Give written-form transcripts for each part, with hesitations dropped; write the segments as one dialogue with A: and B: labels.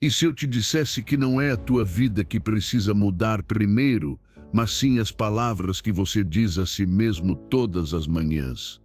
A: E se eu te dissesse que não é a tua vida que precisa mudar primeiro, mas sim as palavras que você diz a si mesmo todas as manhãs?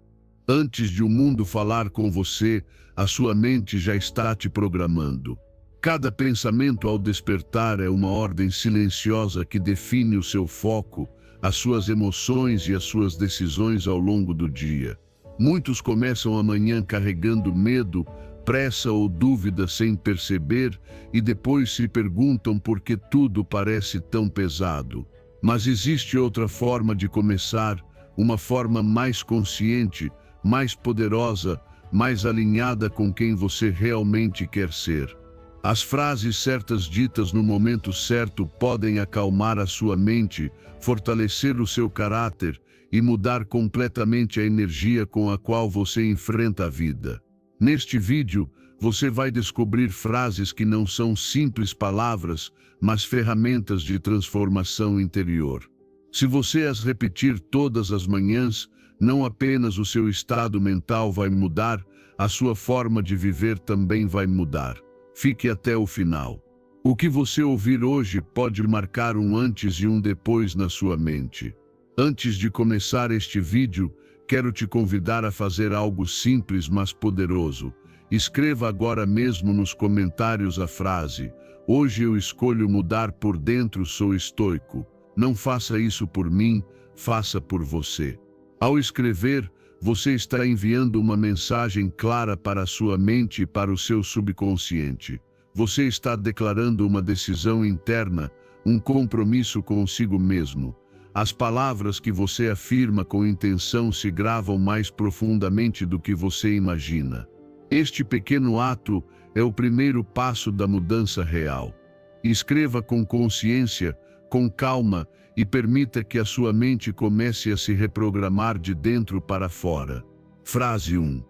A: Antes de o mundo falar com você, a sua mente já está te programando. Cada pensamento ao despertar é uma ordem silenciosa que define o seu foco, as suas emoções e as suas decisões ao longo do dia. Muitos começam a manhã carregando medo, pressa ou dúvida sem perceber e depois se perguntam por que tudo parece tão pesado. Mas existe outra forma de começar, uma forma mais consciente, mais poderosa, mais alinhada com quem você realmente quer ser. As frases certas ditas no momento certo podem acalmar a sua mente, fortalecer o seu caráter e mudar completamente a energia com a qual você enfrenta a vida. Neste vídeo, você vai descobrir frases que não são simples palavras, mas ferramentas de transformação interior. Se você as repetir todas as manhãs, não apenas o seu estado mental vai mudar, a sua forma de viver também vai mudar. Fique até o final. O que você ouvir hoje pode marcar um antes e um depois na sua mente. Antes de começar este vídeo, quero te convidar a fazer algo simples mas poderoso. Escreva agora mesmo nos comentários a frase: "Hoje eu escolho mudar por dentro, sou estoico." Não faça isso por mim, faça por você. Ao escrever, você está enviando uma mensagem clara para a sua mente e para o seu subconsciente. Você está declarando uma decisão interna, um compromisso consigo mesmo. As palavras que você afirma com intenção se gravam mais profundamente do que você imagina. Este pequeno ato é o primeiro passo da mudança real. Escreva com consciência, com calma e permita que a sua mente comece a se reprogramar de dentro para fora. Frase 1.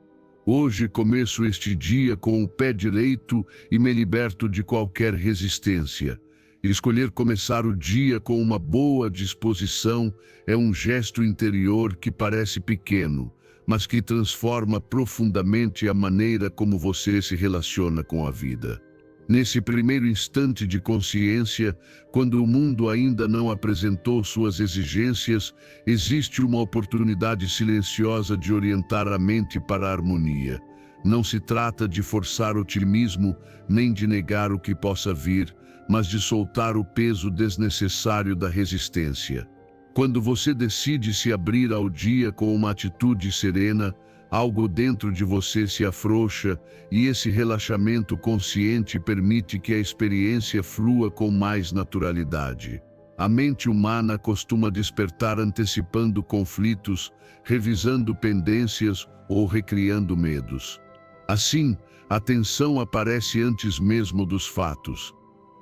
A: Hoje começo este dia com o pé direito e me liberto de qualquer resistência. Escolher começar o dia com uma boa disposição é um gesto interior que parece pequeno, mas que transforma profundamente a maneira como você se relaciona com a vida. Nesse primeiro instante de consciência, quando o mundo ainda não apresentou suas exigências, existe uma oportunidade silenciosa de orientar a mente para a harmonia. Não se trata de forçar otimismo, nem de negar o que possa vir, mas de soltar o peso desnecessário da resistência. Quando você decide se abrir ao dia com uma atitude serena, algo dentro de você se afrouxa e esse relaxamento consciente permite que a experiência flua com mais naturalidade. A mente humana costuma despertar antecipando conflitos, revisando pendências ou recriando medos. Assim, a tensão aparece antes mesmo dos fatos.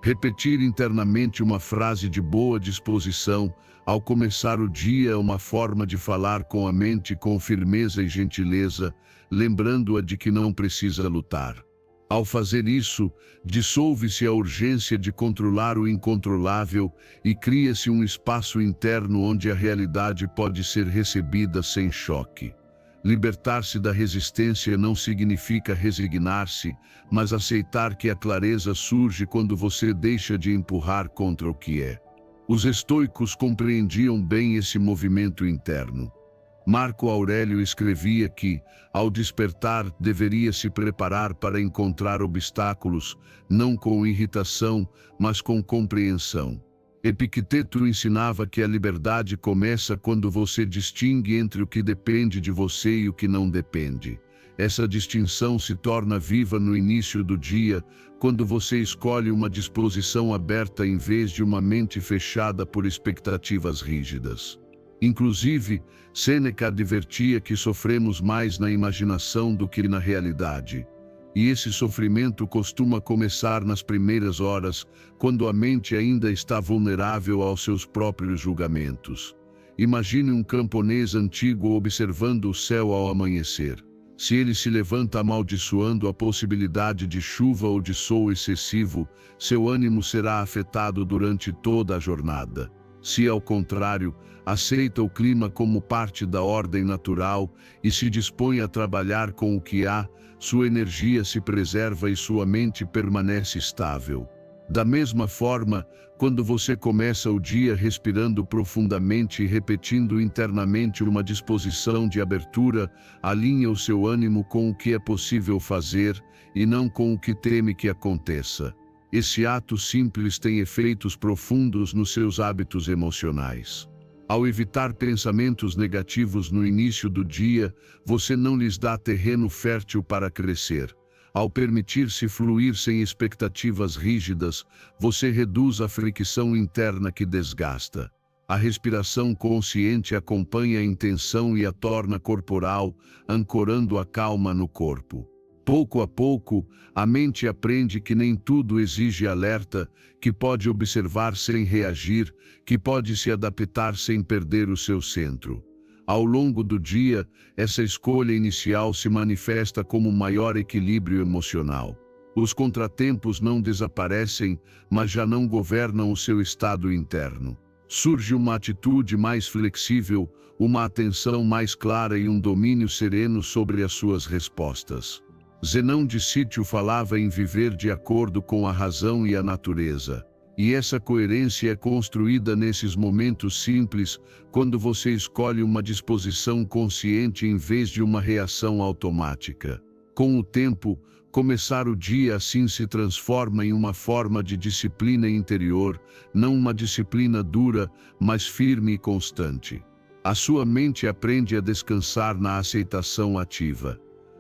A: Repetir internamente uma frase de boa disposição ao começar o dia é uma forma de falar com a mente com firmeza e gentileza, lembrando-a de que não precisa lutar. Ao fazer isso, dissolve-se a urgência de controlar o incontrolável e cria-se um espaço interno onde a realidade pode ser recebida sem choque. Libertar-se da resistência não significa resignar-se, mas aceitar que a clareza surge quando você deixa de empurrar contra o que é. Os estoicos compreendiam bem esse movimento interno. Marco Aurélio escrevia que, ao despertar, deveria se preparar para encontrar obstáculos, não com irritação, mas com compreensão. Epicteto ensinava que a liberdade começa quando você distingue entre o que depende de você e o que não depende. Essa distinção se torna viva no início do dia, quando você escolhe uma disposição aberta em vez de uma mente fechada por expectativas rígidas. Inclusive, Sêneca advertia que sofremos mais na imaginação do que na realidade. E esse sofrimento costuma começar nas primeiras horas, quando a mente ainda está vulnerável aos seus próprios julgamentos. Imagine um camponês antigo observando o céu ao amanhecer. Se ele se levanta amaldiçoando a possibilidade de chuva ou de sol excessivo, seu ânimo será afetado durante toda a jornada. Se, ao contrário, aceita o clima como parte da ordem natural e se dispõe a trabalhar com o que há, sua energia se preserva e sua mente permanece estável. Da mesma forma, quando você começa o dia respirando profundamente e repetindo internamente uma disposição de abertura, alinha o seu ânimo com o que é possível fazer e não com o que teme que aconteça. Esse ato simples tem efeitos profundos nos seus hábitos emocionais. Ao evitar pensamentos negativos no início do dia, você não lhes dá terreno fértil para crescer. Ao permitir-se fluir sem expectativas rígidas, você reduz a fricção interna que desgasta. A respiração consciente acompanha a intenção e a torna corporal, ancorando a calma no corpo. Pouco a pouco, a mente aprende que nem tudo exige alerta, que pode observar sem reagir, que pode se adaptar sem perder o seu centro. Ao longo do dia, essa escolha inicial se manifesta como maior equilíbrio emocional. Os contratempos não desaparecem, mas já não governam o seu estado interno. Surge uma atitude mais flexível, uma atenção mais clara e um domínio sereno sobre as suas respostas. Zenão de Sítio falava em viver de acordo com a razão e a natureza. E essa coerência é construída nesses momentos simples, quando você escolhe uma disposição consciente em vez de uma reação automática. Com o tempo, começar o dia assim se transforma em uma forma de disciplina interior, não uma disciplina dura, mas firme e constante. A sua mente aprende a descansar na aceitação ativa.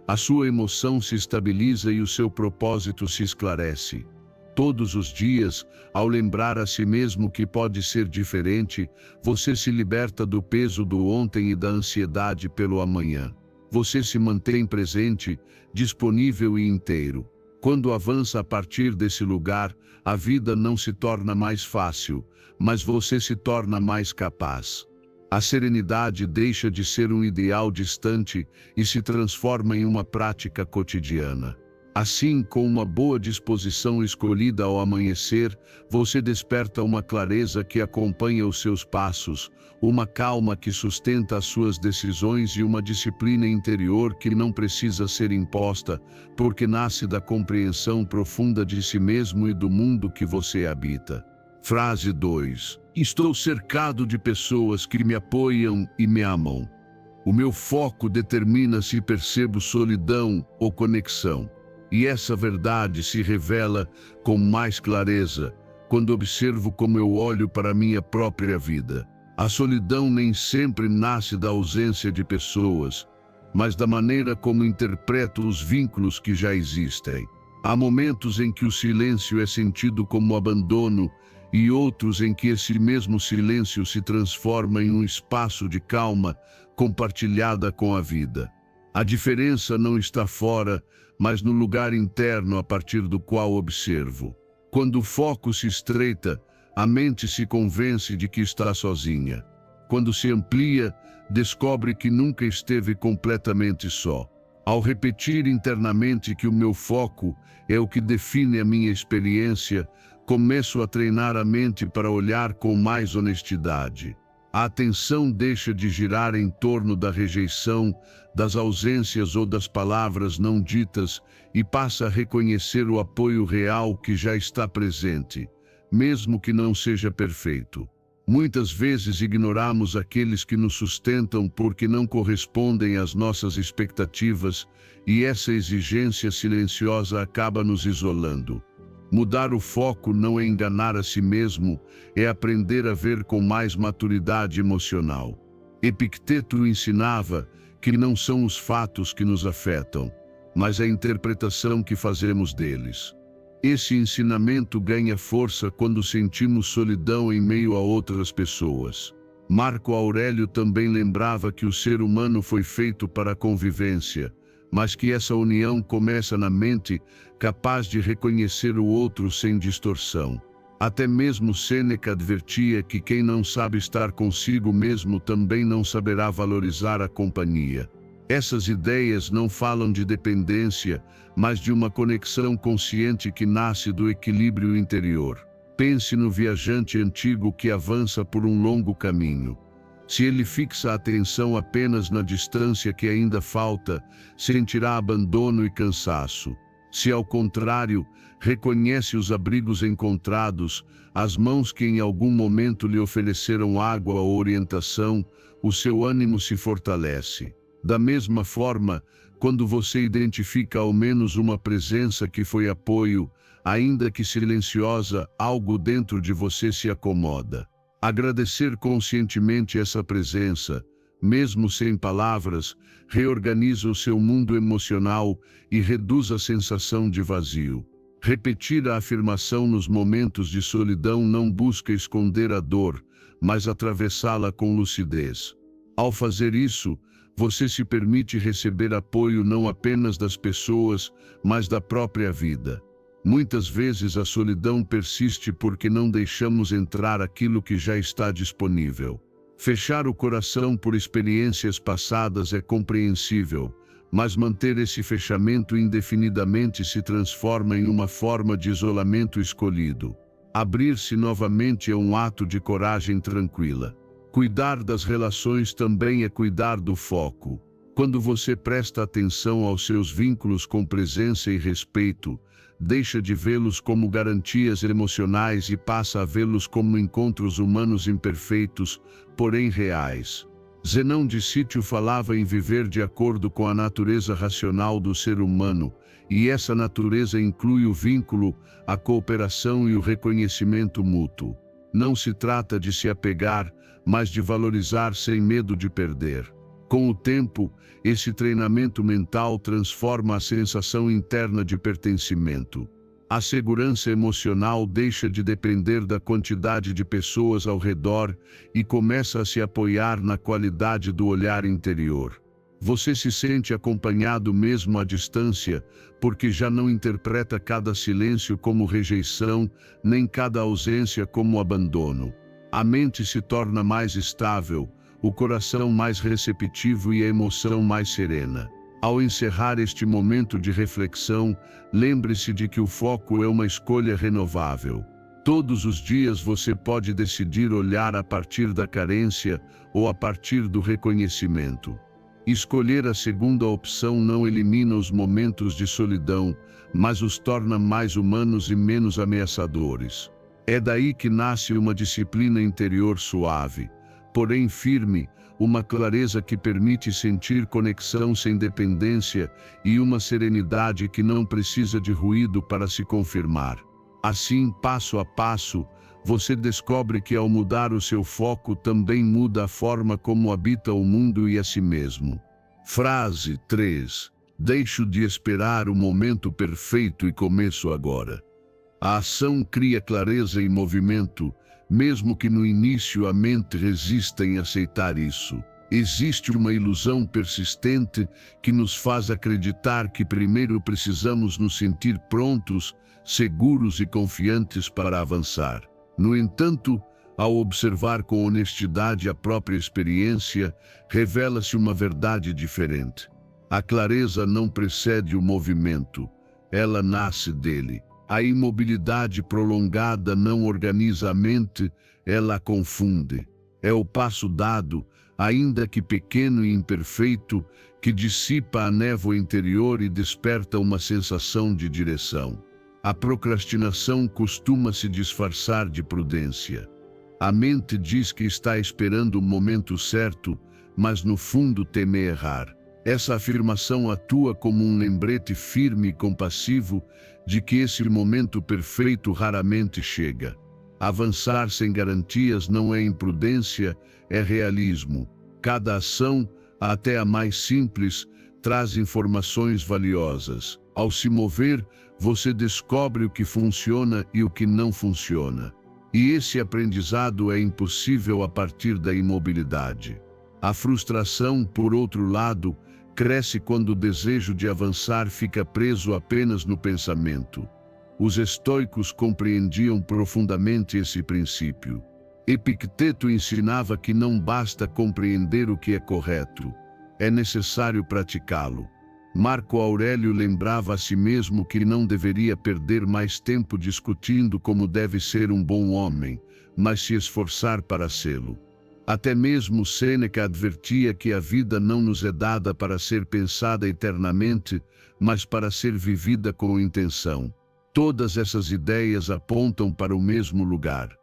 A: A sua emoção se estabiliza e o seu propósito se esclarece. Todos os dias, ao lembrar a si mesmo que pode ser diferente, você se liberta do peso do ontem e da ansiedade pelo amanhã. Você se mantém presente, disponível e inteiro. Quando avança a partir desse lugar, a vida não se torna mais fácil, mas você se torna mais capaz. A serenidade deixa de ser um ideal distante e se transforma em uma prática cotidiana. Assim, com uma boa disposição escolhida ao amanhecer, você desperta uma clareza que acompanha os seus passos, uma calma que sustenta as suas decisões e uma disciplina interior que não precisa ser imposta, porque nasce da compreensão profunda de si mesmo e do mundo que você habita. Frase 2. Estou cercado de pessoas que me apoiam e me amam. O meu foco determina se percebo solidão ou conexão. E essa verdade se revela com mais clareza quando observo como eu olho para minha própria vida. A solidão nem sempre nasce da ausência de pessoas, mas da maneira como interpreto os vínculos que já existem. Há momentos em que o silêncio é sentido como abandono e outros em que esse mesmo silêncio se transforma em um espaço de calma compartilhada com a vida. A diferença não está fora, mas no lugar interno a partir do qual observo. Quando o foco se estreita, a mente se convence de que está sozinha. Quando se amplia, descobre que nunca esteve completamente só. Ao repetir internamente que o meu foco é o que define a minha experiência, começo a treinar a mente para olhar com mais honestidade. A atenção deixa de girar em torno da rejeição, das ausências ou das palavras não ditas e passa a reconhecer o apoio real que já está presente, mesmo que não seja perfeito. Muitas vezes ignoramos aqueles que nos sustentam porque não correspondem às nossas expectativas e essa exigência silenciosa acaba nos isolando. Mudar o foco não é enganar a si mesmo, é aprender a ver com mais maturidade emocional. Epicteto ensinava que não são os fatos que nos afetam, mas a interpretação que fazemos deles. Esse ensinamento ganha força quando sentimos solidão em meio a outras pessoas. Marco Aurélio também lembrava que o ser humano foi feito para a convivência, mas que essa união começa na mente, capaz de reconhecer o outro sem distorção. Até mesmo Sêneca advertia que quem não sabe estar consigo mesmo também não saberá valorizar a companhia. Essas ideias não falam de dependência, mas de uma conexão consciente que nasce do equilíbrio interior. Pense no viajante antigo que avança por um longo caminho. Se ele fixa a atenção apenas na distância que ainda falta, sentirá abandono e cansaço. Se, ao contrário, reconhece os abrigos encontrados, as mãos que em algum momento lhe ofereceram água ou orientação, o seu ânimo se fortalece. Da mesma forma, quando você identifica ao menos uma presença que foi apoio, ainda que silenciosa, algo dentro de você se acomoda. Agradecer conscientemente essa presença, mesmo sem palavras, reorganiza o seu mundo emocional e reduz a sensação de vazio. Repetir a afirmação nos momentos de solidão não busca esconder a dor, mas atravessá-la com lucidez. Ao fazer isso, você se permite receber apoio não apenas das pessoas, mas da própria vida. Muitas vezes a solidão persiste porque não deixamos entrar aquilo que já está disponível. Fechar o coração por experiências passadas é compreensível, mas manter esse fechamento indefinidamente se transforma em uma forma de isolamento escolhido. Abrir-se novamente é um ato de coragem tranquila. Cuidar das relações também é cuidar do foco. Quando você presta atenção aos seus vínculos com presença e respeito, deixa de vê-los como garantias emocionais e passa a vê-los como encontros humanos imperfeitos, porém reais. Zenão de Sítio falava em viver de acordo com a natureza racional do ser humano, e essa natureza inclui o vínculo, a cooperação e o reconhecimento mútuo. Não se trata de se apegar, mas de valorizar sem medo de perder. Com o tempo, esse treinamento mental transforma a sensação interna de pertencimento. A segurança emocional deixa de depender da quantidade de pessoas ao redor e começa a se apoiar na qualidade do olhar interior. Você se sente acompanhado mesmo à distância, porque já não interpreta cada silêncio como rejeição, nem cada ausência como abandono. A mente se torna mais estável, o coração mais receptivo e a emoção mais serena. Ao encerrar este momento de reflexão, lembre-se de que o foco é uma escolha renovável. Todos os dias você pode decidir olhar a partir da carência ou a partir do reconhecimento. Escolher a segunda opção não elimina os momentos de solidão, mas os torna mais humanos e menos ameaçadores. É daí que nasce uma disciplina interior suave, porém firme, uma clareza que permite sentir conexão sem dependência e uma serenidade que não precisa de ruído para se confirmar. Assim, passo a passo, você descobre que ao mudar o seu foco também muda a forma como habita o mundo e a si mesmo. Frase 3. Deixo de esperar o momento perfeito e começo agora. A ação cria clareza e movimento, mesmo que no início a mente resista em aceitar isso. Existe uma ilusão persistente que nos faz acreditar que primeiro precisamos nos sentir prontos, seguros e confiantes para avançar. No entanto, ao observar com honestidade a própria experiência, revela-se uma verdade diferente. A clareza não precede o movimento, ela nasce dele. A imobilidade prolongada não organiza a mente, ela a confunde. É o passo dado, ainda que pequeno e imperfeito, que dissipa a névoa interior e desperta uma sensação de direção. A procrastinação costuma se disfarçar de prudência. A mente diz que está esperando o momento certo, mas no fundo teme errar. Essa afirmação atua como um lembrete firme e compassivo de que esse momento perfeito raramente chega. Avançar sem garantias não é imprudência, é realismo. Cada ação, até a mais simples, traz informações valiosas. Ao se mover, você descobre o que funciona e o que não funciona. E esse aprendizado é impossível a partir da imobilidade. A frustração, por outro lado, cresce quando o desejo de avançar fica preso apenas no pensamento. Os estoicos compreendiam profundamente esse princípio. Epicteto ensinava que não basta compreender o que é correto, é necessário praticá-lo. Marco Aurélio lembrava a si mesmo que não deveria perder mais tempo discutindo como deve ser um bom homem, mas se esforçar para sê-lo. Até mesmo Sêneca advertia que a vida não nos é dada para ser pensada eternamente, mas para ser vivida com intenção. Todas essas ideias apontam para o mesmo lugar.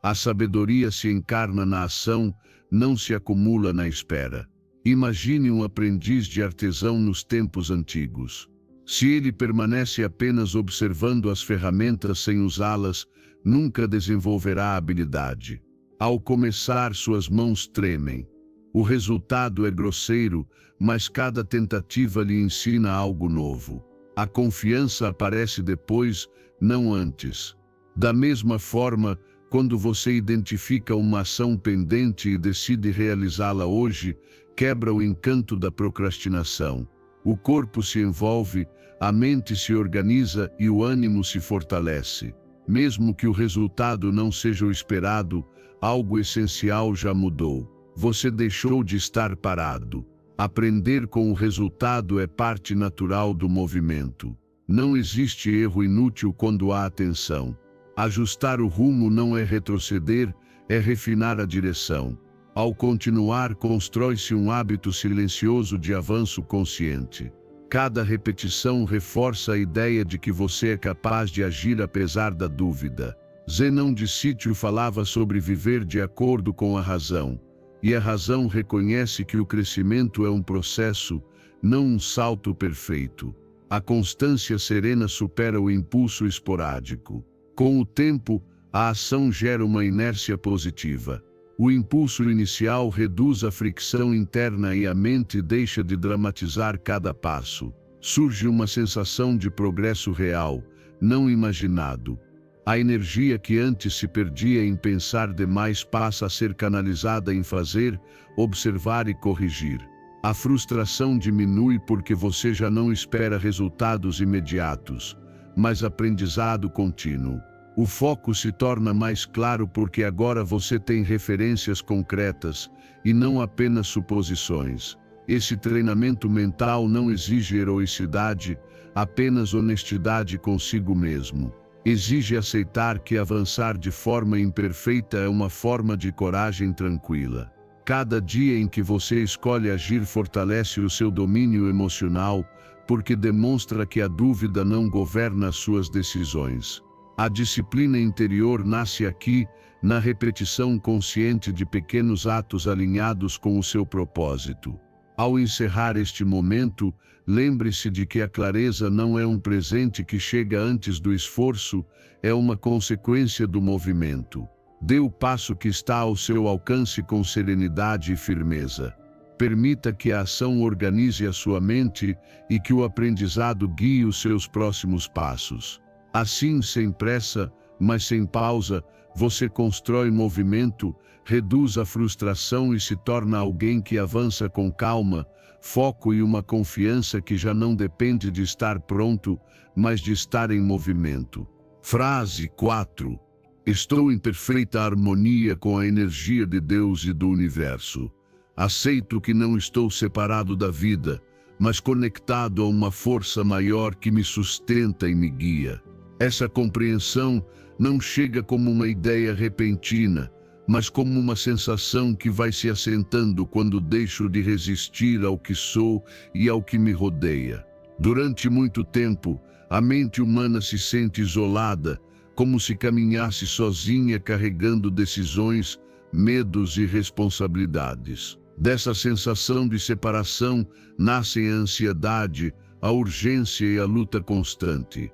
A: A sabedoria se encarna na ação, não se acumula na espera. Imagine um aprendiz de artesão nos tempos antigos. Se ele permanece apenas observando as ferramentas sem usá-las, nunca desenvolverá a habilidade. Ao começar, suas mãos tremem. O resultado é grosseiro, mas cada tentativa lhe ensina algo novo. A confiança aparece depois, não antes. Da mesma forma, quando você identifica uma ação pendente e decide realizá-la hoje, quebra o encanto da procrastinação. O corpo se envolve, a mente se organiza e o ânimo se fortalece. Mesmo que o resultado não seja o esperado, algo essencial já mudou. Você deixou de estar parado. Aprender com o resultado é parte natural do movimento. Não existe erro inútil quando há atenção. Ajustar o rumo não é retroceder, é refinar a direção. Ao continuar, constrói-se um hábito silencioso de avanço consciente. Cada repetição reforça a ideia de que você é capaz de agir apesar da dúvida. Zenão de Sítio falava sobre viver de acordo com a razão. E a razão reconhece que o crescimento é um processo, não um salto perfeito. A constância serena supera o impulso esporádico. Com o tempo, a ação gera uma inércia positiva. O impulso inicial reduz a fricção interna e a mente deixa de dramatizar cada passo. Surge uma sensação de progresso real, não imaginado. A energia que antes se perdia em pensar demais passa a ser canalizada em fazer, observar e corrigir. A frustração diminui porque você já não espera resultados imediatos, mas aprendizado contínuo. O foco se torna mais claro porque agora você tem referências concretas e não apenas suposições. Esse treinamento mental não exige heroicidade, apenas honestidade consigo mesmo. Exige aceitar que avançar de forma imperfeita é uma forma de coragem tranquila. Cada dia em que você escolhe agir fortalece o seu domínio emocional, porque demonstra que a dúvida não governa as suas decisões. A disciplina interior nasce aqui, na repetição consciente de pequenos atos alinhados com o seu propósito. Ao encerrar este momento, lembre-se de que a clareza não é um presente que chega antes do esforço, é uma consequência do movimento. Dê o passo que está ao seu alcance com serenidade e firmeza. Permita que a ação organize a sua mente e que o aprendizado guie os seus próximos passos. Assim, sem pressa, mas sem pausa, você constrói movimento, reduz a frustração e se torna alguém que avança com calma, foco e uma confiança que já não depende de estar pronto, mas de estar em movimento. Frase 4. Estou em perfeita harmonia com a energia de Deus e do universo. Aceito que não estou separado da vida, mas conectado a uma força maior que me sustenta e me guia. Essa compreensão não chega como uma ideia repentina, mas como uma sensação que vai se assentando quando deixo de resistir ao que sou e ao que me rodeia. Durante muito tempo, a mente humana se sente isolada, como se caminhasse sozinha carregando decisões, medos e responsabilidades. Dessa sensação de separação nascem a ansiedade, a urgência e a luta constante.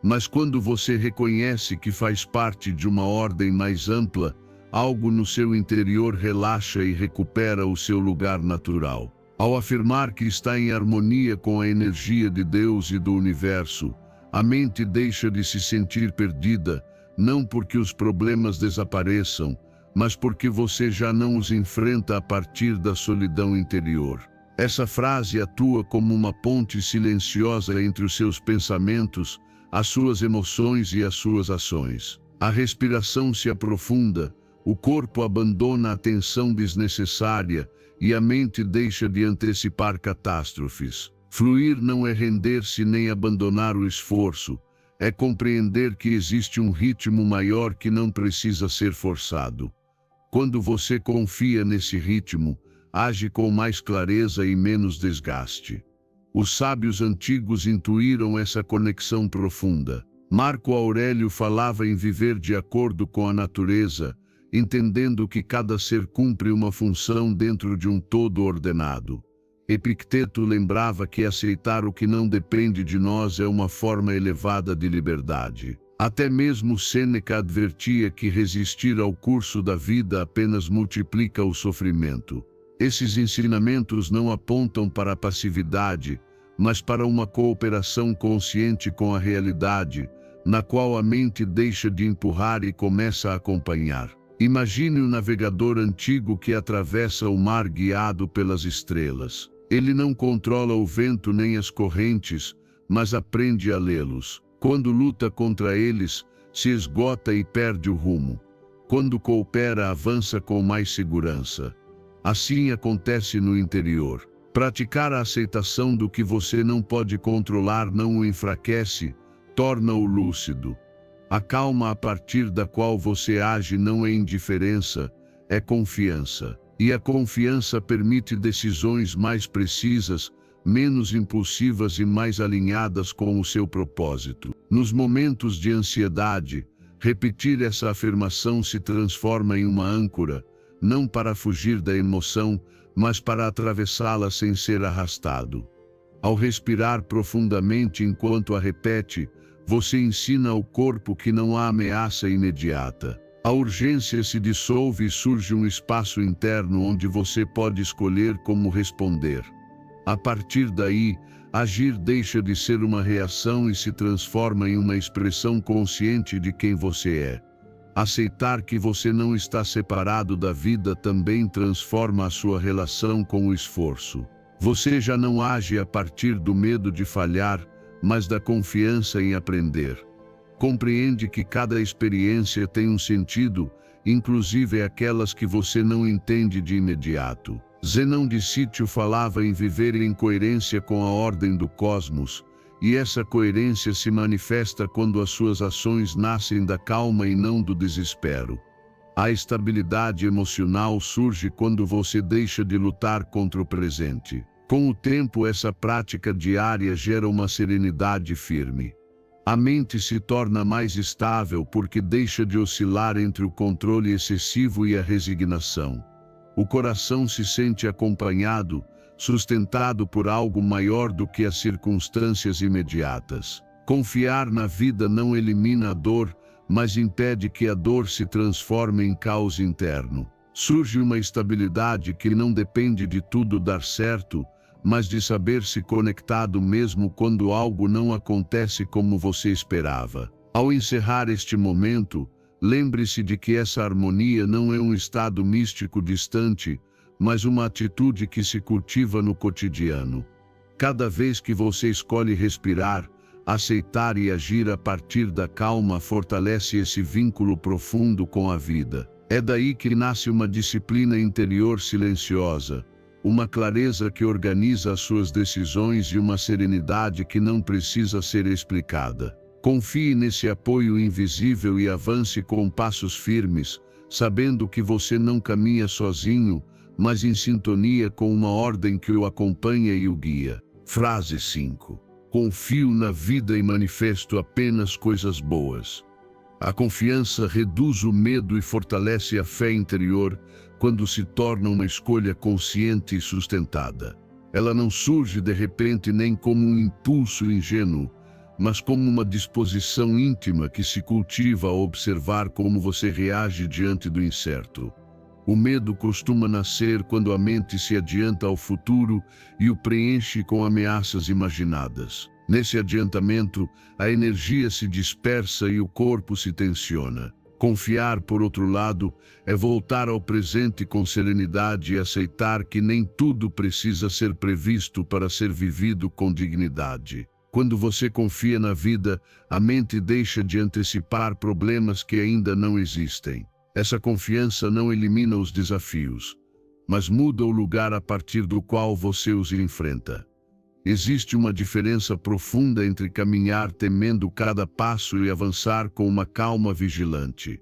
A: Mas quando você reconhece que faz parte de uma ordem mais ampla, algo no seu interior relaxa e recupera o seu lugar natural. Ao afirmar que está em harmonia com a energia de Deus e do universo, a mente deixa de se sentir perdida, não porque os problemas desapareçam, mas porque você já não os enfrenta a partir da solidão interior. Essa frase atua como uma ponte silenciosa entre os seus pensamentos, as suas emoções e as suas ações. A respiração se aprofunda, o corpo abandona a tensão desnecessária e a mente deixa de antecipar catástrofes. Fluir não é render-se nem abandonar o esforço, é compreender que existe um ritmo maior que não precisa ser forçado. Quando você confia nesse ritmo, age com mais clareza e menos desgaste. Os sábios antigos intuíram essa conexão profunda. Marco Aurélio falava em viver de acordo com a natureza, entendendo que cada ser cumpre uma função dentro de um todo ordenado. Epicteto lembrava que aceitar o que não depende de nós é uma forma elevada de liberdade. Até mesmo Sêneca advertia que resistir ao curso da vida apenas multiplica o sofrimento. Esses ensinamentos não apontam para a passividade, mas para uma cooperação consciente com a realidade, na qual a mente deixa de empurrar e começa a acompanhar. Imagine um navegador antigo que atravessa o mar guiado pelas estrelas. Ele não controla o vento nem as correntes, mas aprende a lê-los. Quando luta contra eles, se esgota e perde o rumo. Quando coopera, avança com mais segurança. Assim acontece no interior. Praticar a aceitação do que você não pode controlar não o enfraquece, torna-o lúcido. A calma a partir da qual você age não é indiferença, é confiança. E a confiança permite decisões mais precisas, menos impulsivas e mais alinhadas com o seu propósito. Nos momentos de ansiedade, repetir essa afirmação se transforma em uma âncora, não para fugir da emoção, mas para atravessá-la sem ser arrastado. Ao respirar profundamente enquanto a repete, você ensina ao corpo que não há ameaça imediata. A urgência se dissolve e surge um espaço interno onde você pode escolher como responder. A partir daí, agir deixa de ser uma reação e se transforma em uma expressão consciente de quem você é. Aceitar que você não está separado da vida também transforma a sua relação com o esforço. Você já não age a partir do medo de falhar, mas da confiança em aprender. Compreende que cada experiência tem um sentido, inclusive aquelas que você não entende de imediato. Zenão de Sítio falava em viver em coerência com a ordem do cosmos, e essa coerência se manifesta quando as suas ações nascem da calma e não do desespero. A estabilidade emocional surge quando você deixa de lutar contra o presente. Com o tempo, essa prática diária gera uma serenidade firme. A mente se torna mais estável porque deixa de oscilar entre o controle excessivo e a resignação. O coração se sente acompanhado, sustentado por algo maior do que as circunstâncias imediatas. Confiar na vida não elimina a dor, mas impede que a dor se transforme em caos interno. Surge uma estabilidade que não depende de tudo dar certo, mas de saber se conectado mesmo quando algo não acontece como você esperava. Ao encerrar este momento, lembre-se de que essa harmonia não é um estado místico distante, mas uma atitude que se cultiva no cotidiano. Cada vez que você escolhe respirar, aceitar e agir a partir da calma, fortalece esse vínculo profundo com a vida. É daí que nasce uma disciplina interior silenciosa, uma clareza que organiza as suas decisões e uma serenidade que não precisa ser explicada. Confie nesse apoio invisível e avance com passos firmes, sabendo que você não caminha sozinho, mas em sintonia com uma ordem que o acompanha e o guia. Frase 5. Confio na vida e manifesto apenas coisas boas. A confiança reduz o medo e fortalece a fé interior quando se torna uma escolha consciente e sustentada. Ela não surge de repente nem como um impulso ingênuo, mas como uma disposição íntima que se cultiva ao observar como você reage diante do incerto. O medo costuma nascer quando a mente se adianta ao futuro e o preenche com ameaças imaginadas. Nesse adiantamento, a energia se dispersa e o corpo se tensiona. Confiar, por outro lado, é voltar ao presente com serenidade e aceitar que nem tudo precisa ser previsto para ser vivido com dignidade. Quando você confia na vida, a mente deixa de antecipar problemas que ainda não existem. Essa confiança não elimina os desafios, mas muda o lugar a partir do qual você os enfrenta. Existe uma diferença profunda entre caminhar temendo cada passo e avançar com uma calma vigilante.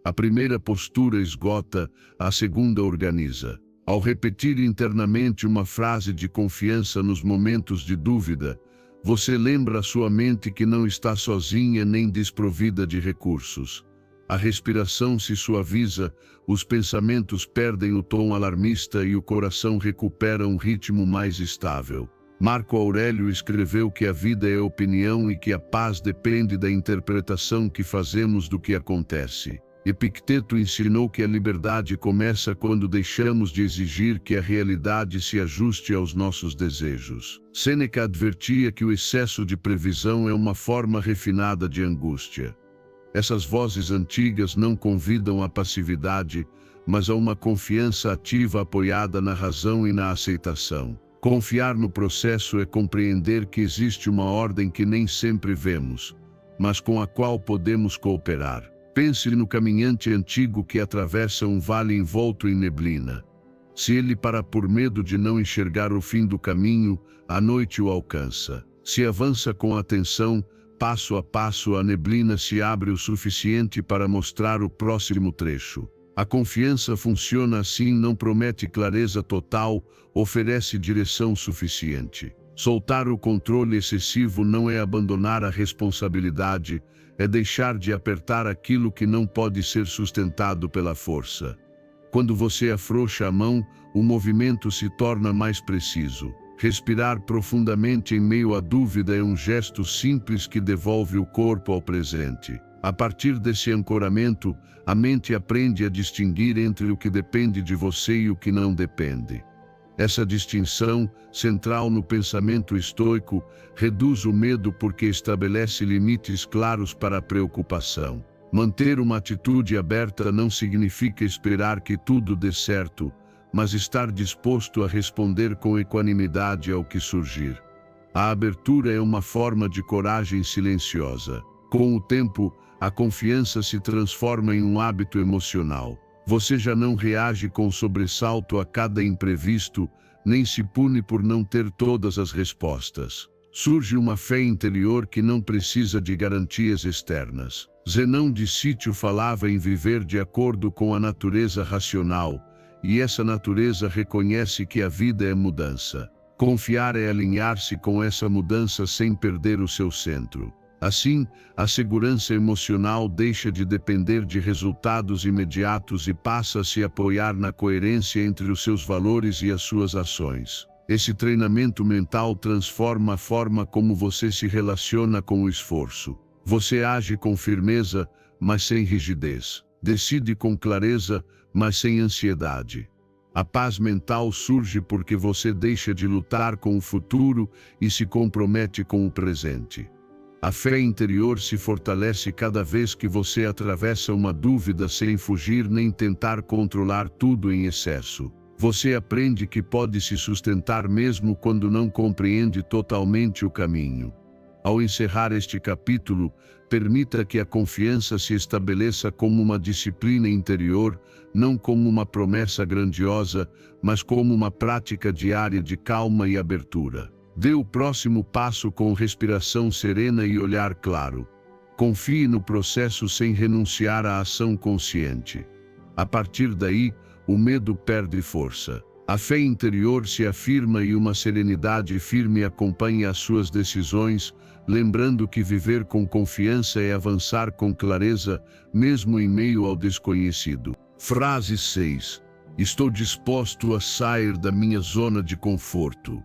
A: A primeira postura esgota, a segunda organiza. Ao repetir internamente uma frase de confiança nos momentos de dúvida, você lembra a sua mente que não está sozinha nem desprovida de recursos. A respiração se suaviza, os pensamentos perdem o tom alarmista e o coração recupera um ritmo mais estável. Marco Aurélio escreveu que a vida é opinião e que a paz depende da interpretação que fazemos do que acontece. Epicteto ensinou que a liberdade começa quando deixamos de exigir que a realidade se ajuste aos nossos desejos. Sêneca advertia que o excesso de previsão é uma forma refinada de angústia. Essas vozes antigas não convidam à passividade, mas a uma confiança ativa apoiada na razão e na aceitação. Confiar no processo é compreender que existe uma ordem que nem sempre vemos, mas com a qual podemos cooperar. Pense no caminhante antigo que atravessa um vale envolto em neblina. Se ele para por medo de não enxergar o fim do caminho, a noite o alcança. Se avança com atenção, passo a passo a neblina se abre o suficiente para mostrar o próximo trecho. A confiança funciona assim, não promete clareza total, oferece direção suficiente. Soltar o controle excessivo não é abandonar a responsabilidade, é deixar de apertar aquilo que não pode ser sustentado pela força. Quando você afrouxa a mão, o movimento se torna mais preciso. Respirar profundamente em meio à dúvida é um gesto simples que devolve o corpo ao presente. A partir desse ancoramento, a mente aprende a distinguir entre o que depende de você e o que não depende. Essa distinção, central no pensamento estoico, reduz o medo porque estabelece limites claros para a preocupação. Manter uma atitude aberta não significa esperar que tudo dê certo, mas estar disposto a responder com equanimidade ao que surgir. A abertura é uma forma de coragem silenciosa. Com o tempo, a confiança se transforma em um hábito emocional. Você já não reage com sobressalto a cada imprevisto, nem se pune por não ter todas as respostas. Surge uma fé interior que não precisa de garantias externas. Zenão de Sítio falava em viver de acordo com a natureza racional, e essa natureza reconhece que a vida é mudança. Confiar é alinhar-se com essa mudança sem perder o seu centro. Assim, a segurança emocional deixa de depender de resultados imediatos e passa a se apoiar na coerência entre os seus valores e as suas ações. Esse treinamento mental transforma a forma como você se relaciona com o esforço. Você age com firmeza, mas sem rigidez. Decide com clareza, mas sem ansiedade. A paz mental surge porque você deixa de lutar com o futuro e se compromete com o presente. A fé interior se fortalece cada vez que você atravessa uma dúvida sem fugir nem tentar controlar tudo em excesso. Você aprende que pode se sustentar mesmo quando não compreende totalmente o caminho. Ao encerrar este capítulo, permita que a confiança se estabeleça como uma disciplina interior, não como uma promessa grandiosa, mas como uma prática diária de calma e abertura. Dê o próximo passo com respiração serena e olhar claro. Confie no processo sem renunciar à ação consciente. A partir daí, o medo perde força. A fé interior se afirma e uma serenidade firme acompanha as suas decisões, lembrando que viver com confiança é avançar com clareza, mesmo em meio ao desconhecido. Frase 6. Estou disposto a sair da minha zona de conforto.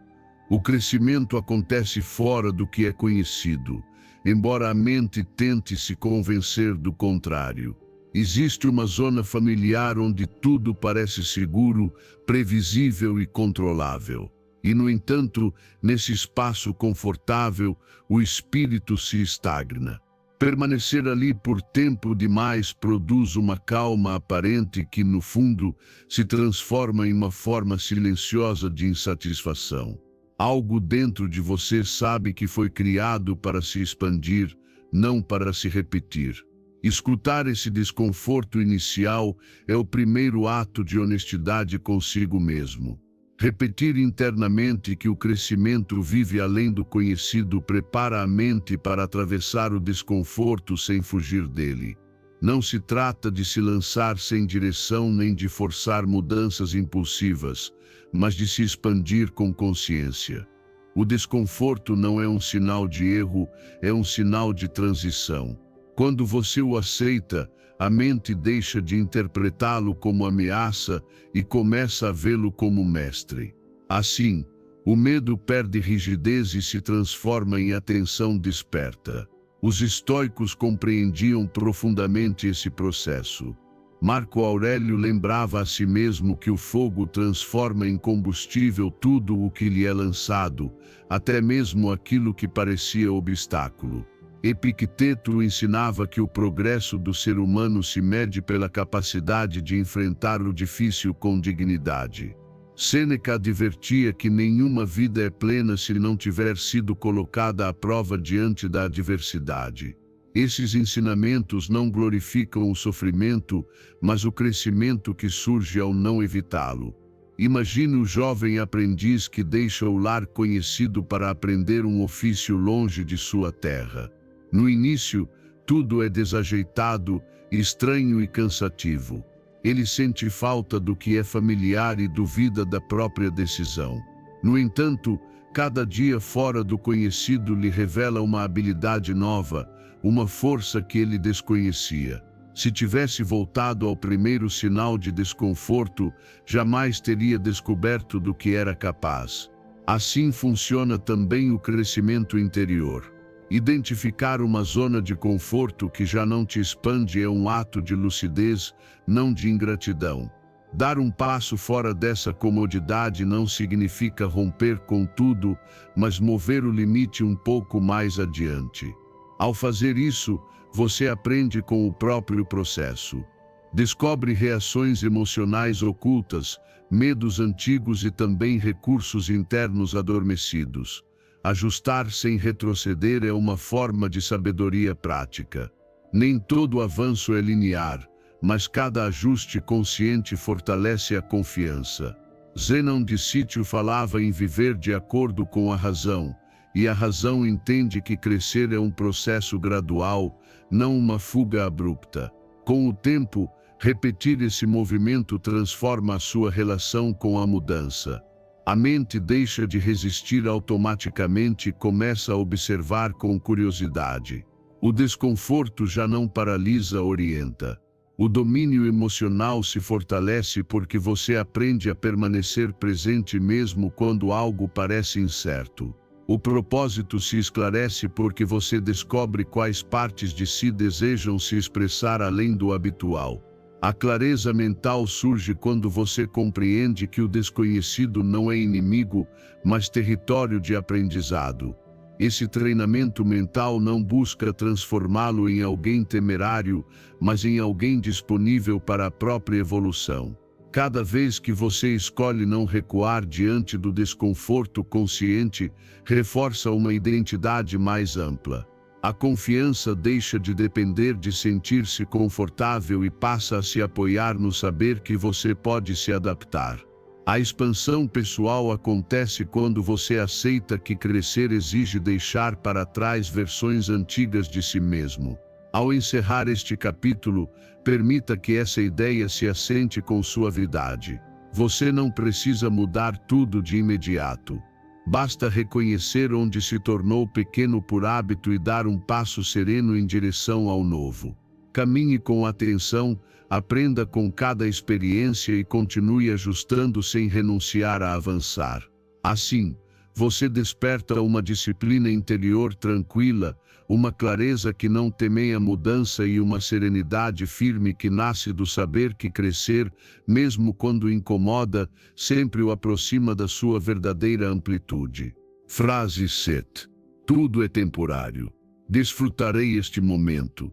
A: O crescimento acontece fora do que é conhecido, embora a mente tente se convencer do contrário. Existe uma zona familiar onde tudo parece seguro, previsível e controlável. E, no entanto, nesse espaço confortável, o espírito se estagna. Permanecer ali por tempo demais produz uma calma aparente que, no fundo, se transforma em uma forma silenciosa de insatisfação. Algo dentro de você sabe que foi criado para se expandir, não para se repetir. Escutar esse desconforto inicial é o primeiro ato de honestidade consigo mesmo. Repetir internamente que o crescimento vive além do conhecido prepara a mente para atravessar o desconforto sem fugir dele. Não se trata de se lançar sem direção nem de forçar mudanças impulsivas, mas de se expandir com consciência. O desconforto não é um sinal de erro, é um sinal de transição. Quando você o aceita, a mente deixa de interpretá-lo como ameaça e começa a vê-lo como mestre. Assim, o medo perde rigidez e se transforma em atenção desperta. Os estoicos compreendiam profundamente esse processo. Marco Aurélio lembrava a si mesmo que o fogo transforma em combustível tudo o que lhe é lançado, até mesmo aquilo que parecia obstáculo. Epicteto ensinava que o progresso do ser humano se mede pela capacidade de enfrentar o difícil com dignidade. Sêneca advertia que nenhuma vida é plena se não tiver sido colocada à prova diante da adversidade. Esses ensinamentos não glorificam o sofrimento, mas o crescimento que surge ao não evitá-lo. Imagine o jovem aprendiz que deixa o lar conhecido para aprender um ofício longe de sua terra. No início, tudo é desajeitado, estranho e cansativo. Ele sente falta do que é familiar e duvida da própria decisão. No entanto, cada dia fora do conhecido lhe revela uma habilidade nova, uma força que ele desconhecia. Se tivesse voltado ao primeiro sinal de desconforto, jamais teria descoberto do que era capaz. Assim funciona também o crescimento interior. Identificar uma zona de conforto que já não te expande é um ato de lucidez, não de ingratidão. Dar um passo fora dessa comodidade não significa romper com tudo, mas mover o limite um pouco mais adiante. Ao fazer isso, você aprende com o próprio processo. Descobre reações emocionais ocultas, medos antigos e também recursos internos adormecidos. Ajustar sem retroceder é uma forma de sabedoria prática. Nem todo avanço é linear, mas cada ajuste consciente fortalece a confiança. Zênon de Sítio falava em viver de acordo com a razão, e a razão entende que crescer é um processo gradual, não uma fuga abrupta. Com o tempo, repetir esse movimento transforma a sua relação com a mudança. A mente deixa de resistir automaticamente e começa a observar com curiosidade. O desconforto já não paralisa, orienta. O domínio emocional se fortalece porque você aprende a permanecer presente mesmo quando algo parece incerto. O propósito se esclarece porque você descobre quais partes de si desejam se expressar além do habitual. A clareza mental surge quando você compreende que o desconhecido não é inimigo, mas território de aprendizado. Esse treinamento mental não busca transformá-lo em alguém temerário, mas em alguém disponível para a própria evolução. Cada vez que você escolhe não recuar diante do desconforto consciente, reforça uma identidade mais ampla. A confiança deixa de depender de sentir-se confortável e passa a se apoiar no saber que você pode se adaptar. A expansão pessoal acontece quando você aceita que crescer exige deixar para trás versões antigas de si mesmo. Ao encerrar este capítulo, permita que essa ideia se assente com suavidade. Você não precisa mudar tudo de imediato. Basta reconhecer onde se tornou pequeno por hábito e dar um passo sereno em direção ao novo. Caminhe com atenção, aprenda com cada experiência e continue ajustando sem renunciar a avançar. Assim, você desperta uma disciplina interior tranquila, uma clareza que não temeia mudança e uma serenidade firme que nasce do saber que crescer, mesmo quando incomoda, sempre o aproxima da sua verdadeira amplitude. Frase 7. Tudo é temporário. Desfrutarei este momento.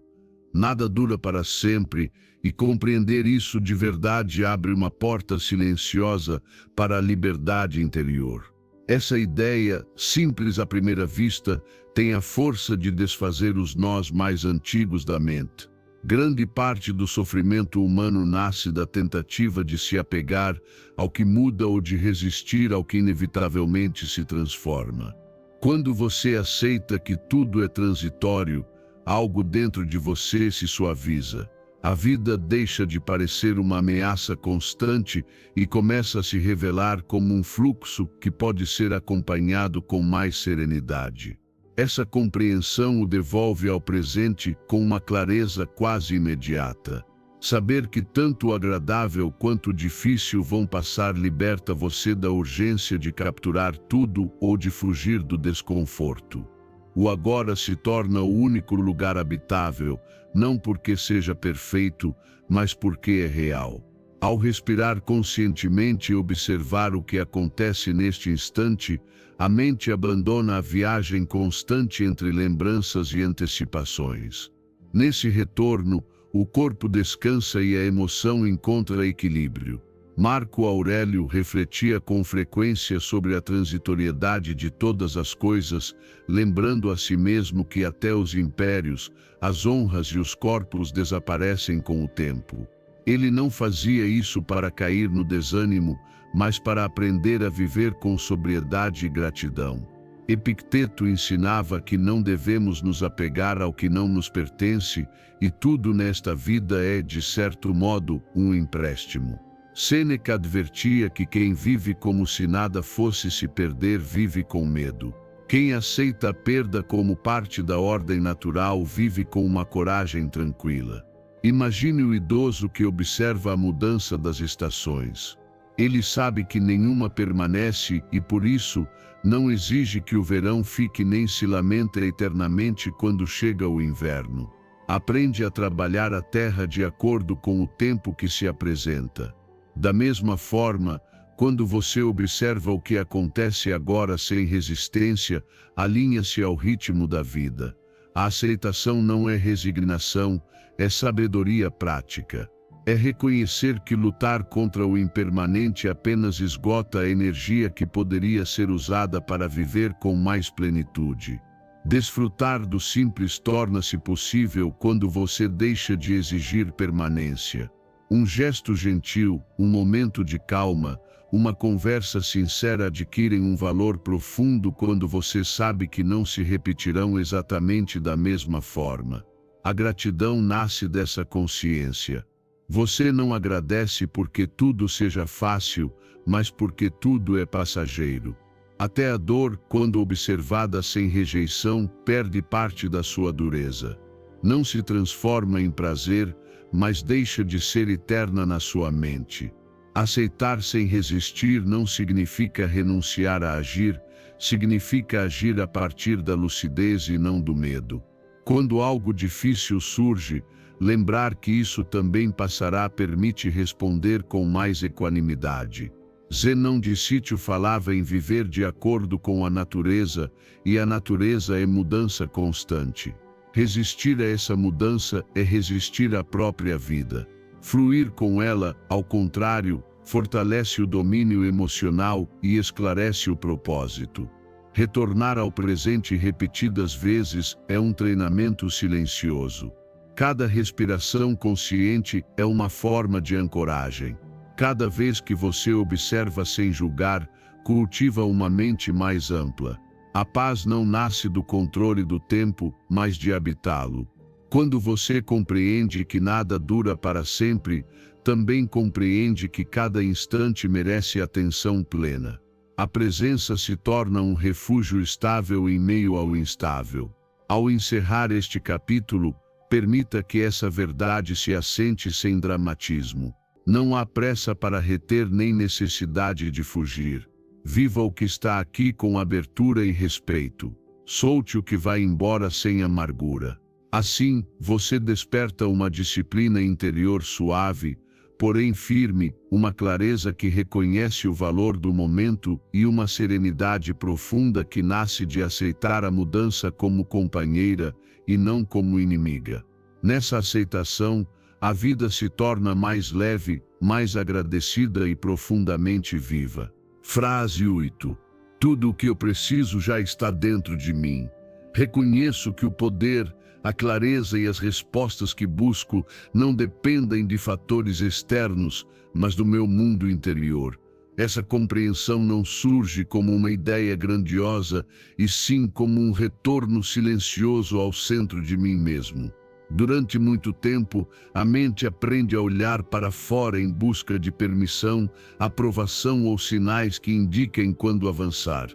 A: Nada dura para sempre, e compreender isso de verdade abre uma porta silenciosa para a liberdade interior. Essa ideia, simples à primeira vista, tem a força de desfazer os nós mais antigos da mente. Grande parte do sofrimento humano nasce da tentativa de se apegar ao que muda ou de resistir ao que inevitavelmente se transforma. Quando você aceita que tudo é transitório, algo dentro de você se suaviza. A vida deixa de parecer uma ameaça constante e começa a se revelar como um fluxo que pode ser acompanhado com mais serenidade. Essa compreensão o devolve ao presente com uma clareza quase imediata. Saber que tanto o agradável quanto o difícil vão passar liberta você da urgência de capturar tudo ou de fugir do desconforto. O agora se torna o único lugar habitável, não porque seja perfeito, mas porque é real. Ao respirar conscientemente e observar o que acontece neste instante, a mente abandona a viagem constante entre lembranças e antecipações. Nesse retorno, o corpo descansa e a emoção encontra equilíbrio. Marco Aurélio refletia com frequência sobre a transitoriedade de todas as coisas, lembrando a si mesmo que até os impérios, as honras e os corpos desaparecem com o tempo. Ele não fazia isso para cair no desânimo, mas para aprender a viver com sobriedade e gratidão. Epicteto ensinava que não devemos nos apegar ao que não nos pertence, e tudo nesta vida é, de certo modo, um empréstimo. Sêneca advertia que quem vive como se nada fosse se perder vive com medo. Quem aceita a perda como parte da ordem natural vive com uma coragem tranquila. Imagine o idoso que observa a mudança das estações. Ele sabe que nenhuma permanece e, por isso, não exige que o verão fique nem se lamenta eternamente quando chega o inverno. Aprende a trabalhar a terra de acordo com o tempo que se apresenta. Da mesma forma, quando você observa o que acontece agora sem resistência, alinha-se ao ritmo da vida. A aceitação não é resignação, é sabedoria prática. É reconhecer que lutar contra o impermanente apenas esgota a energia que poderia ser usada para viver com mais plenitude. Desfrutar do simples torna-se possível quando você deixa de exigir permanência. Um gesto gentil, um momento de calma, uma conversa sincera adquirem um valor profundo quando você sabe que não se repetirão exatamente da mesma forma. A gratidão nasce dessa consciência. Você não agradece porque tudo seja fácil, mas porque tudo é passageiro. Até a dor, quando observada sem rejeição, perde parte da sua dureza. Não se transforma em prazer, mas deixa de ser eterna na sua mente. Aceitar sem resistir não significa renunciar a agir, significa agir a partir da lucidez e não do medo. Quando algo difícil surge, lembrar que isso também passará permite responder com mais equanimidade. Zenão de Sítio falava em viver de acordo com a natureza, e a natureza é mudança constante. Resistir a essa mudança é resistir à própria vida. Fluir com ela, ao contrário, fortalece o domínio emocional e esclarece o propósito. Retornar ao presente repetidas vezes é um treinamento silencioso. Cada respiração consciente é uma forma de ancoragem. Cada vez que você observa sem julgar, cultiva uma mente mais ampla. A paz não nasce do controle do tempo, mas de habitá-lo. Quando você compreende que nada dura para sempre, também compreende que cada instante merece atenção plena. A presença se torna um refúgio estável em meio ao instável. Ao encerrar este capítulo, permita que essa verdade se assente sem dramatismo. Não há pressa para reter nem necessidade de fugir. Viva o que está aqui com abertura e respeito. Solte o que vai embora sem amargura. Assim, você desperta uma disciplina interior suave, porém firme, uma clareza que reconhece o valor do momento e uma serenidade profunda que nasce de aceitar a mudança como companheira e não como inimiga. Nessa aceitação, a vida se torna mais leve, mais agradecida e profundamente viva. Frase 8. Tudo o que eu preciso já está dentro de mim. Reconheço que o poder, A clareza e as respostas que busco não dependem de fatores externos, mas do meu mundo interior. Essa compreensão não surge como uma ideia grandiosa, e sim como um retorno silencioso ao centro de mim mesmo. Durante muito tempo, a mente aprende a olhar para fora em busca de permissão, aprovação ou sinais que indiquem quando avançar.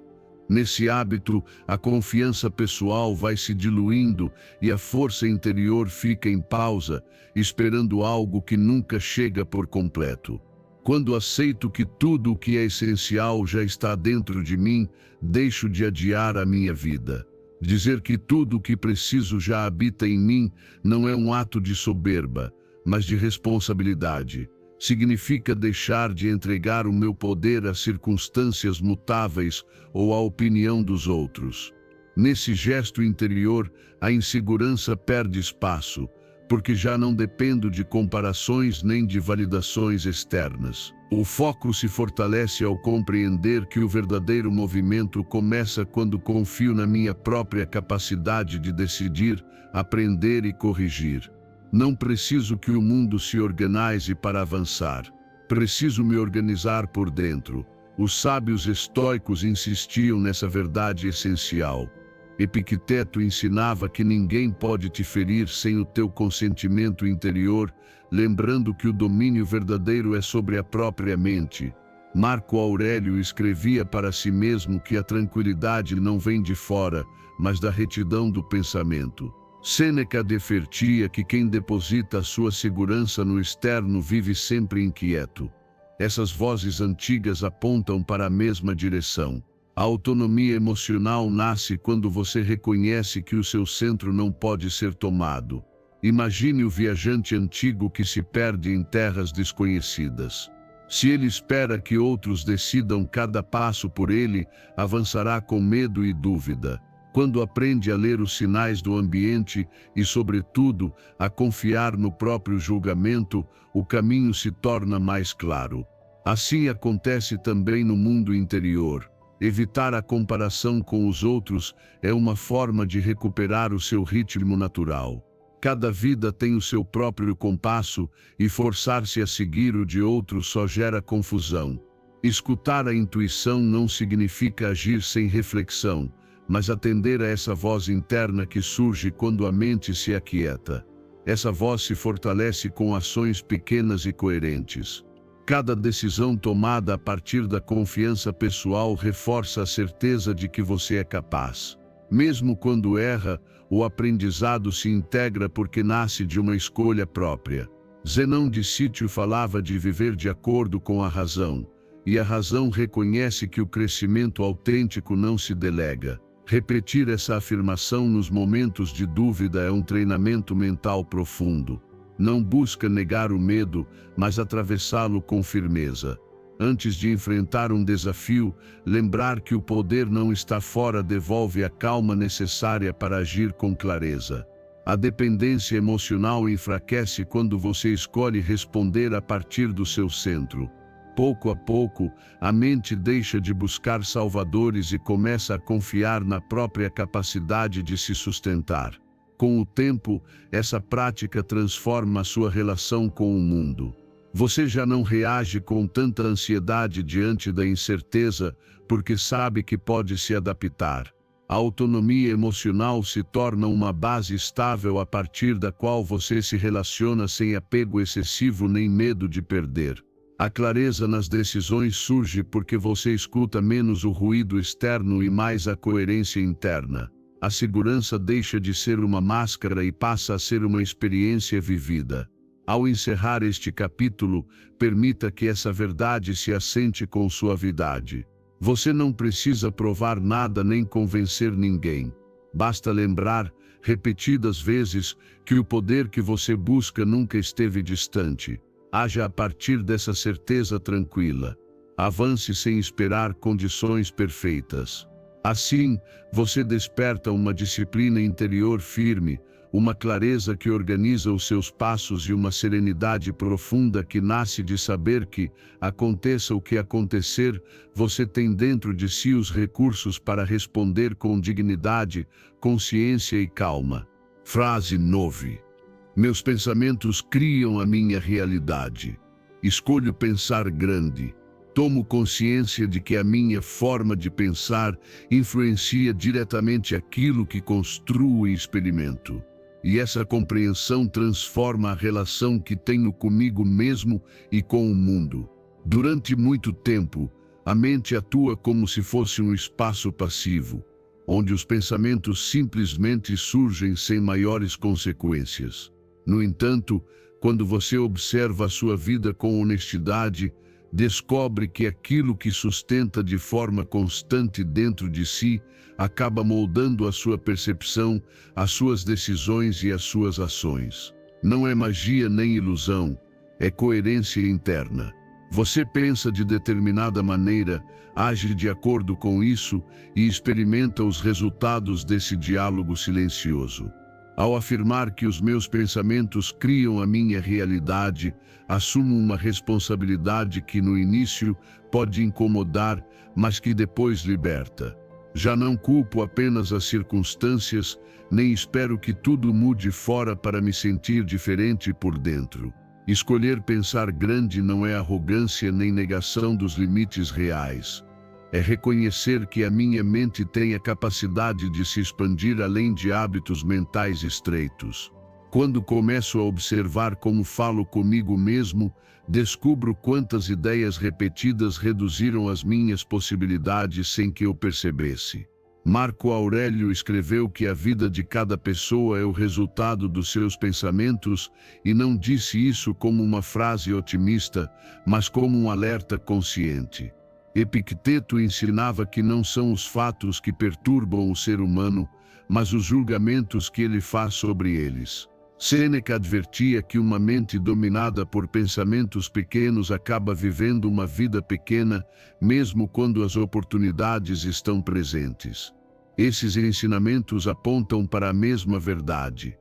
A: Nesse hábito, a confiança pessoal vai se diluindo e a força interior fica em pausa, esperando algo que nunca chega por completo. Quando aceito que tudo o que é essencial já está dentro de mim, deixo de adiar a minha vida. Dizer que tudo o que preciso já habita em mim não é um ato de soberba, mas de responsabilidade. Significa deixar de entregar o meu poder a circunstâncias mutáveis ou à opinião dos outros. Nesse gesto interior, a insegurança perde espaço, porque já não dependo de comparações nem de validações externas. O foco se fortalece ao compreender que o verdadeiro movimento começa quando confio na minha própria capacidade de decidir, aprender e corrigir. Não preciso que o mundo se organize para avançar. Preciso me organizar por dentro. Os sábios estoicos insistiam nessa verdade essencial. Epicteto ensinava que ninguém pode te ferir sem o teu consentimento interior, lembrando que o domínio verdadeiro é sobre a própria mente. Marco Aurélio escrevia para si mesmo que a tranquilidade não vem de fora, mas da retidão do pensamento. Sêneca advertia que quem deposita a sua segurança no externo vive sempre inquieto. Essas vozes antigas apontam para a mesma direção. A autonomia emocional nasce quando você reconhece que o seu centro não pode ser tomado. Imagine o viajante antigo que se perde em terras desconhecidas. Se ele espera que outros decidam cada passo por ele, avançará com medo e dúvida. Quando aprende a ler os sinais do ambiente e, sobretudo, a confiar no próprio julgamento, o caminho se torna mais claro. Assim acontece também no mundo interior. Evitar a comparação com os outros é uma forma de recuperar o seu ritmo natural. Cada vida tem o seu próprio compasso e forçar-se a seguir o de outro só gera confusão. Escutar a intuição não significa agir sem reflexão, mas atender a essa voz interna que surge quando a mente se aquieta. Essa voz se fortalece com ações pequenas e coerentes. Cada decisão tomada a partir da confiança pessoal reforça a certeza de que você é capaz. Mesmo quando erra, o aprendizado se integra porque nasce de uma escolha própria. Zenão de Sítio falava de viver de acordo com a razão, e a razão reconhece que o crescimento autêntico não se delega. Repetir essa afirmação nos momentos de dúvida é um treinamento mental profundo. Não busca negar o medo, mas atravessá-lo com firmeza. Antes de enfrentar um desafio, lembrar que o poder não está fora devolve a calma necessária para agir com clareza. A dependência emocional enfraquece quando você escolhe responder a partir do seu centro. Pouco a pouco, a mente deixa de buscar salvadores e começa a confiar na própria capacidade de se sustentar. Com o tempo, essa prática transforma a sua relação com o mundo. Você já não reage com tanta ansiedade diante da incerteza, porque sabe que pode se adaptar. A autonomia emocional se torna uma base estável a partir da qual você se relaciona sem apego excessivo nem medo de perder. A clareza nas decisões surge porque você escuta menos o ruído externo e mais a coerência interna. A segurança deixa de ser uma máscara e passa a ser uma experiência vivida. Ao encerrar este capítulo, permita que essa verdade se assente com suavidade. Você não precisa provar nada nem convencer ninguém. Basta lembrar, repetidas vezes, que o poder que você busca nunca esteve distante. Haja a partir dessa certeza tranquila. Avance sem esperar condições perfeitas. Assim, você desperta uma disciplina interior firme, uma clareza que organiza os seus passos e uma serenidade profunda que nasce de saber que, aconteça o que acontecer, você tem dentro de si os recursos para responder com dignidade, consciência e calma. Frase 9. Meus pensamentos criam a minha realidade. Escolho pensar grande. Tomo consciência de que a minha forma de pensar influencia diretamente aquilo que construo e experimento. E essa compreensão transforma a relação que tenho comigo mesmo e com o mundo. Durante muito tempo, a mente atua como se fosse um espaço passivo, onde os pensamentos simplesmente surgem sem maiores consequências. No entanto, quando você observa a sua vida com honestidade, descobre que aquilo que sustenta de forma constante dentro de si acaba moldando a sua percepção, as suas decisões e as suas ações. Não é magia nem ilusão, é coerência interna. Você pensa de determinada maneira, age de acordo com isso e experimenta os resultados desse diálogo silencioso. Ao afirmar que os meus pensamentos criam a minha realidade, assumo uma responsabilidade que no início pode incomodar, mas que depois liberta. Já não culpo apenas as circunstâncias, nem espero que tudo mude fora para me sentir diferente por dentro. Escolher pensar grande não é arrogância nem negação dos limites reais. É reconhecer que a minha mente tem a capacidade de se expandir além de hábitos mentais estreitos. Quando começo a observar como falo comigo mesmo, descubro quantas ideias repetidas reduziram as minhas possibilidades sem que eu percebesse. Marco Aurélio escreveu que a vida de cada pessoa é o resultado dos seus pensamentos e não disse isso como uma frase otimista, mas como um alerta consciente. Epicteto ensinava que não são os fatos que perturbam o ser humano, mas os julgamentos que ele faz sobre eles. Sêneca advertia que uma mente dominada por pensamentos pequenos acaba vivendo uma vida pequena, mesmo quando as oportunidades estão presentes. Esses ensinamentos apontam para a mesma verdade.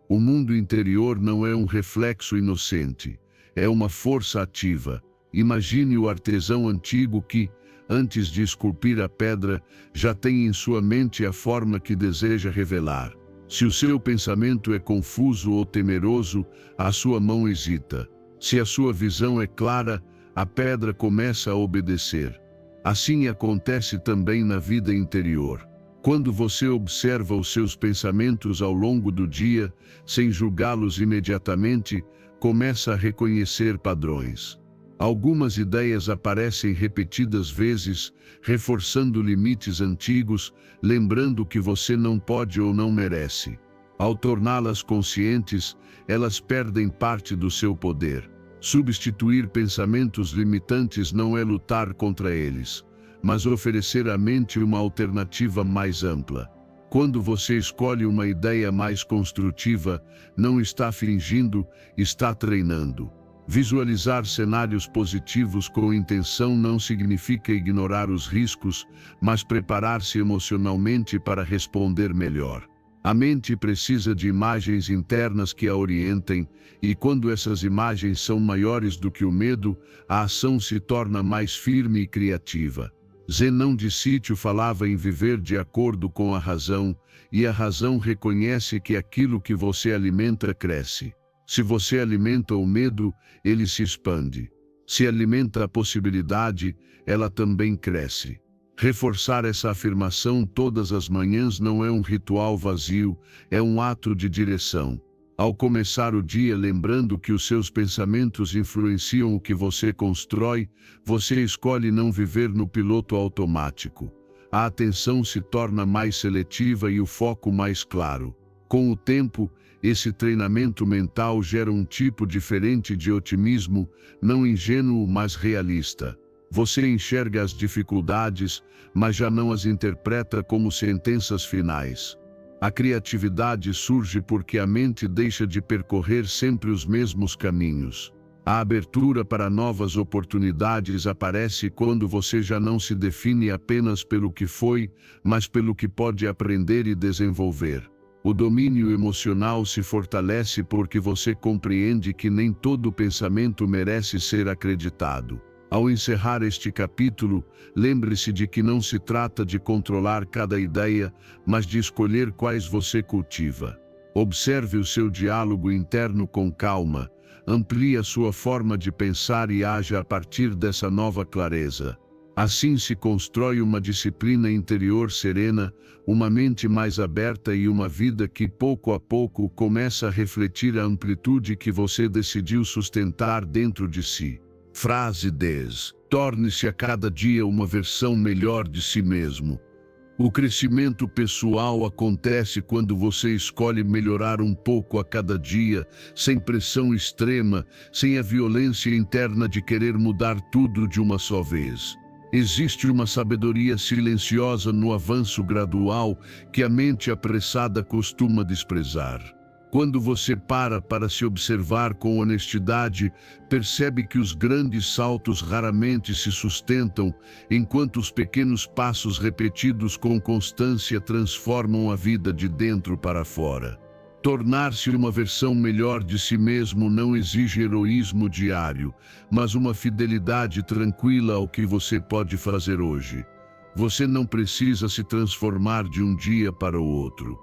A: O mundo interior não é um reflexo inocente, é uma força ativa. Imagine o artesão antigo que, antes de esculpir a pedra, já tem em sua mente a forma que deseja revelar. Se o seu pensamento é confuso ou temeroso, a sua mão hesita. Se a sua visão é clara, a pedra começa a obedecer. Assim acontece também na vida interior. Quando você observa os seus pensamentos ao longo do dia, sem julgá-los imediatamente, começa a reconhecer padrões. Algumas ideias aparecem repetidas vezes, reforçando limites antigos, lembrando que você não pode ou não merece. Ao torná-las conscientes, elas perdem parte do seu poder. Substituir pensamentos limitantes não é lutar contra eles, mas oferecer à mente uma alternativa mais ampla. Quando você escolhe uma ideia mais construtiva, não está fingindo, está treinando. Visualizar cenários positivos com intenção não significa ignorar os riscos, mas preparar-se emocionalmente para responder melhor. A mente precisa de imagens internas que a orientem, e quando essas imagens são maiores do que o medo, a ação se torna mais firme e criativa. Zenão de Sítio falava em viver de acordo com a razão, e a razão reconhece que aquilo que você alimenta cresce. Se você alimenta o medo, ele se expande. Se alimenta a possibilidade, ela também cresce. Reforçar essa afirmação todas as manhãs não é um ritual vazio, é um ato de direção. Ao começar o dia lembrando que os seus pensamentos influenciam o que você constrói, você escolhe não viver no piloto automático. A atenção se torna mais seletiva e o foco mais claro. Com o tempo, esse treinamento mental gera um tipo diferente de otimismo, não ingênuo, mas realista. Você enxerga as dificuldades, mas já não as interpreta como sentenças finais. A criatividade surge porque a mente deixa de percorrer sempre os mesmos caminhos. A abertura para novas oportunidades aparece quando você já não se define apenas pelo que foi, mas pelo que pode aprender e desenvolver. O domínio emocional se fortalece porque você compreende que nem todo pensamento merece ser acreditado. Ao encerrar este capítulo, lembre-se de que não se trata de controlar cada ideia, mas de escolher quais você cultiva. Observe o seu diálogo interno com calma, amplie a sua forma de pensar e haja a partir dessa nova clareza. Assim se constrói uma disciplina interior serena, uma mente mais aberta e uma vida que pouco a pouco começa a refletir a amplitude que você decidiu sustentar dentro de si. Frase 10. Torne-se a cada dia uma versão melhor de si mesmo. O crescimento pessoal acontece quando você escolhe melhorar um pouco a cada dia, sem pressão extrema, sem a violência interna de querer mudar tudo de uma só vez. Existe uma sabedoria silenciosa no avanço gradual que a mente apressada costuma desprezar. Quando você para se observar com honestidade, percebe que os grandes saltos raramente se sustentam, enquanto os pequenos passos repetidos com constância transformam a vida de dentro para fora. Tornar-se uma versão melhor de si mesmo não exige heroísmo diário, mas uma fidelidade tranquila ao que você pode fazer hoje. Você não precisa se transformar de um dia para o outro.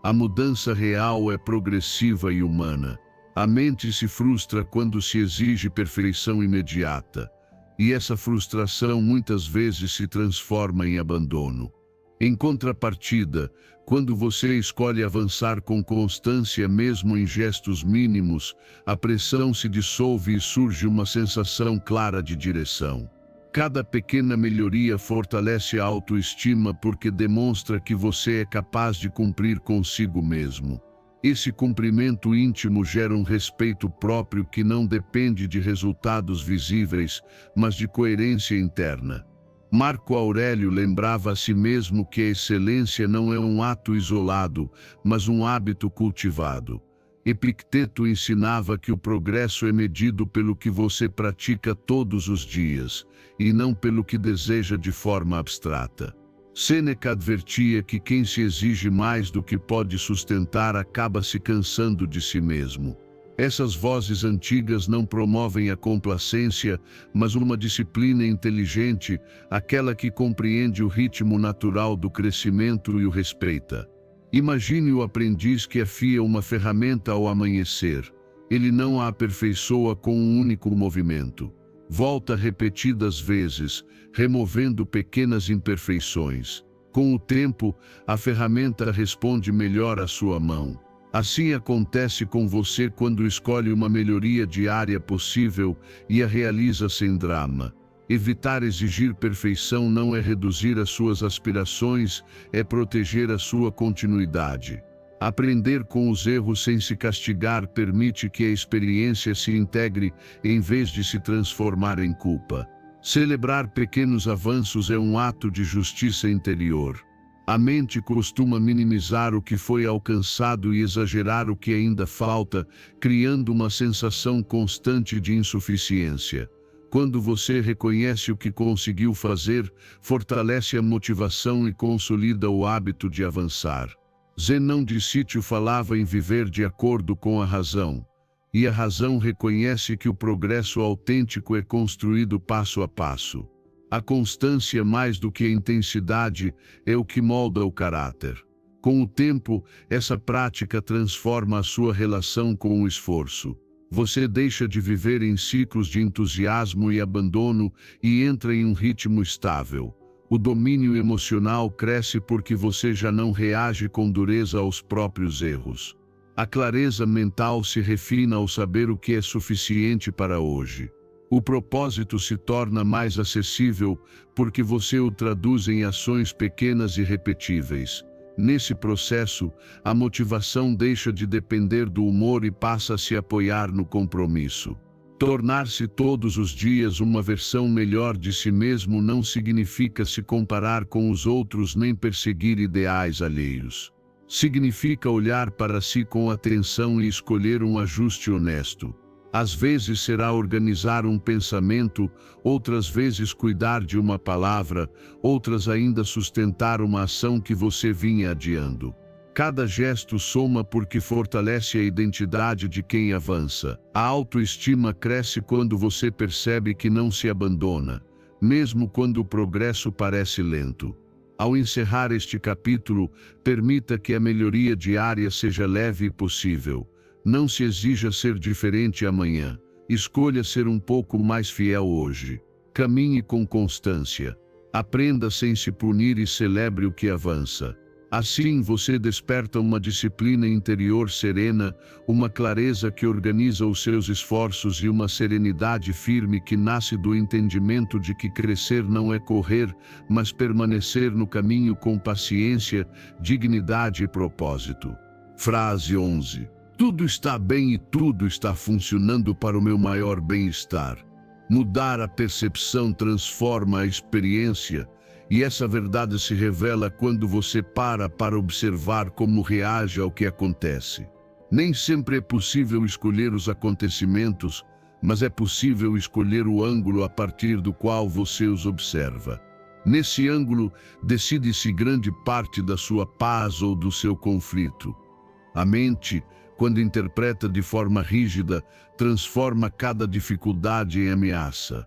A: A mudança real é progressiva e humana. A mente se frustra quando se exige perfeição imediata, e essa frustração muitas vezes se transforma em abandono. Em contrapartida, quando você escolhe avançar com constância mesmo em gestos mínimos, a pressão se dissolve e surge uma sensação clara de direção. Cada pequena melhoria fortalece a autoestima porque demonstra que você é capaz de cumprir consigo mesmo. Esse cumprimento íntimo gera um respeito próprio que não depende de resultados visíveis, mas de coerência interna. Marco Aurélio lembrava a si mesmo que a excelência não é um ato isolado, mas um hábito cultivado. Epicteto ensinava que o progresso é medido pelo que você pratica todos os dias, e não pelo que deseja de forma abstrata. Sêneca advertia que quem se exige mais do que pode sustentar acaba se cansando de si mesmo. Essas vozes antigas não promovem a complacência, mas uma disciplina inteligente, aquela que compreende o ritmo natural do crescimento e o respeita. Imagine o aprendiz que afia uma ferramenta ao amanhecer. Ele não a aperfeiçoa com um único movimento. Volta repetidas vezes, removendo pequenas imperfeições. Com o tempo, a ferramenta responde melhor à sua mão. Assim acontece com você quando escolhe uma melhoria diária possível e a realiza sem drama. Evitar exigir perfeição não é reduzir as suas aspirações, é proteger a sua continuidade. Aprender com os erros sem se castigar permite que a experiência se integre em vez de se transformar em culpa. Celebrar pequenos avanços é um ato de justiça interior. A mente costuma minimizar o que foi alcançado e exagerar o que ainda falta, criando uma sensação constante de insuficiência. Quando você reconhece o que conseguiu fazer, fortalece a motivação e consolida o hábito de avançar. Zenão de Sítio falava em viver de acordo com a razão, e a razão reconhece que o progresso autêntico é construído passo a passo. A constância, mais do que a intensidade, é o que molda o caráter. Com o tempo, essa prática transforma a sua relação com o esforço. Você deixa de viver em ciclos de entusiasmo e abandono e entra em um ritmo estável. O domínio emocional cresce porque você já não reage com dureza aos próprios erros. A clareza mental se refina ao saber o que é suficiente para hoje. O propósito se torna mais acessível porque você o traduz em ações pequenas e repetíveis. Nesse processo, a motivação deixa de depender do humor e passa a se apoiar no compromisso. Tornar-se todos os dias uma versão melhor de si mesmo não significa se comparar com os outros nem perseguir ideais alheios. Significa olhar para si com atenção e escolher um ajuste honesto. Às vezes será organizar um pensamento, outras vezes cuidar de uma palavra, outras ainda sustentar uma ação que você vinha adiando. Cada gesto soma porque fortalece a identidade de quem avança. A autoestima cresce quando você percebe que não se abandona, mesmo quando o progresso parece lento. Ao encerrar este capítulo, permita que a melhoria diária seja leve e possível. Não se exija ser diferente amanhã. Escolha ser um pouco mais fiel hoje. Caminhe com constância. Aprenda sem se punir e celebre o que avança. Assim você desperta uma disciplina interior serena, uma clareza que organiza os seus esforços e uma serenidade firme que nasce do entendimento de que crescer não é correr, mas permanecer no caminho com paciência, dignidade e propósito. Frase 11. Tudo está bem e tudo está funcionando para o meu maior bem-estar. Mudar a percepção transforma a experiência, e essa verdade se revela quando você para observar como reage ao que acontece. Nem sempre é possível escolher os acontecimentos, mas é possível escolher o ângulo a partir do qual você os observa. Nesse ângulo, decide-se grande parte da sua paz ou do seu conflito. A mente, quando interpreta de forma rígida, transforma cada dificuldade em ameaça.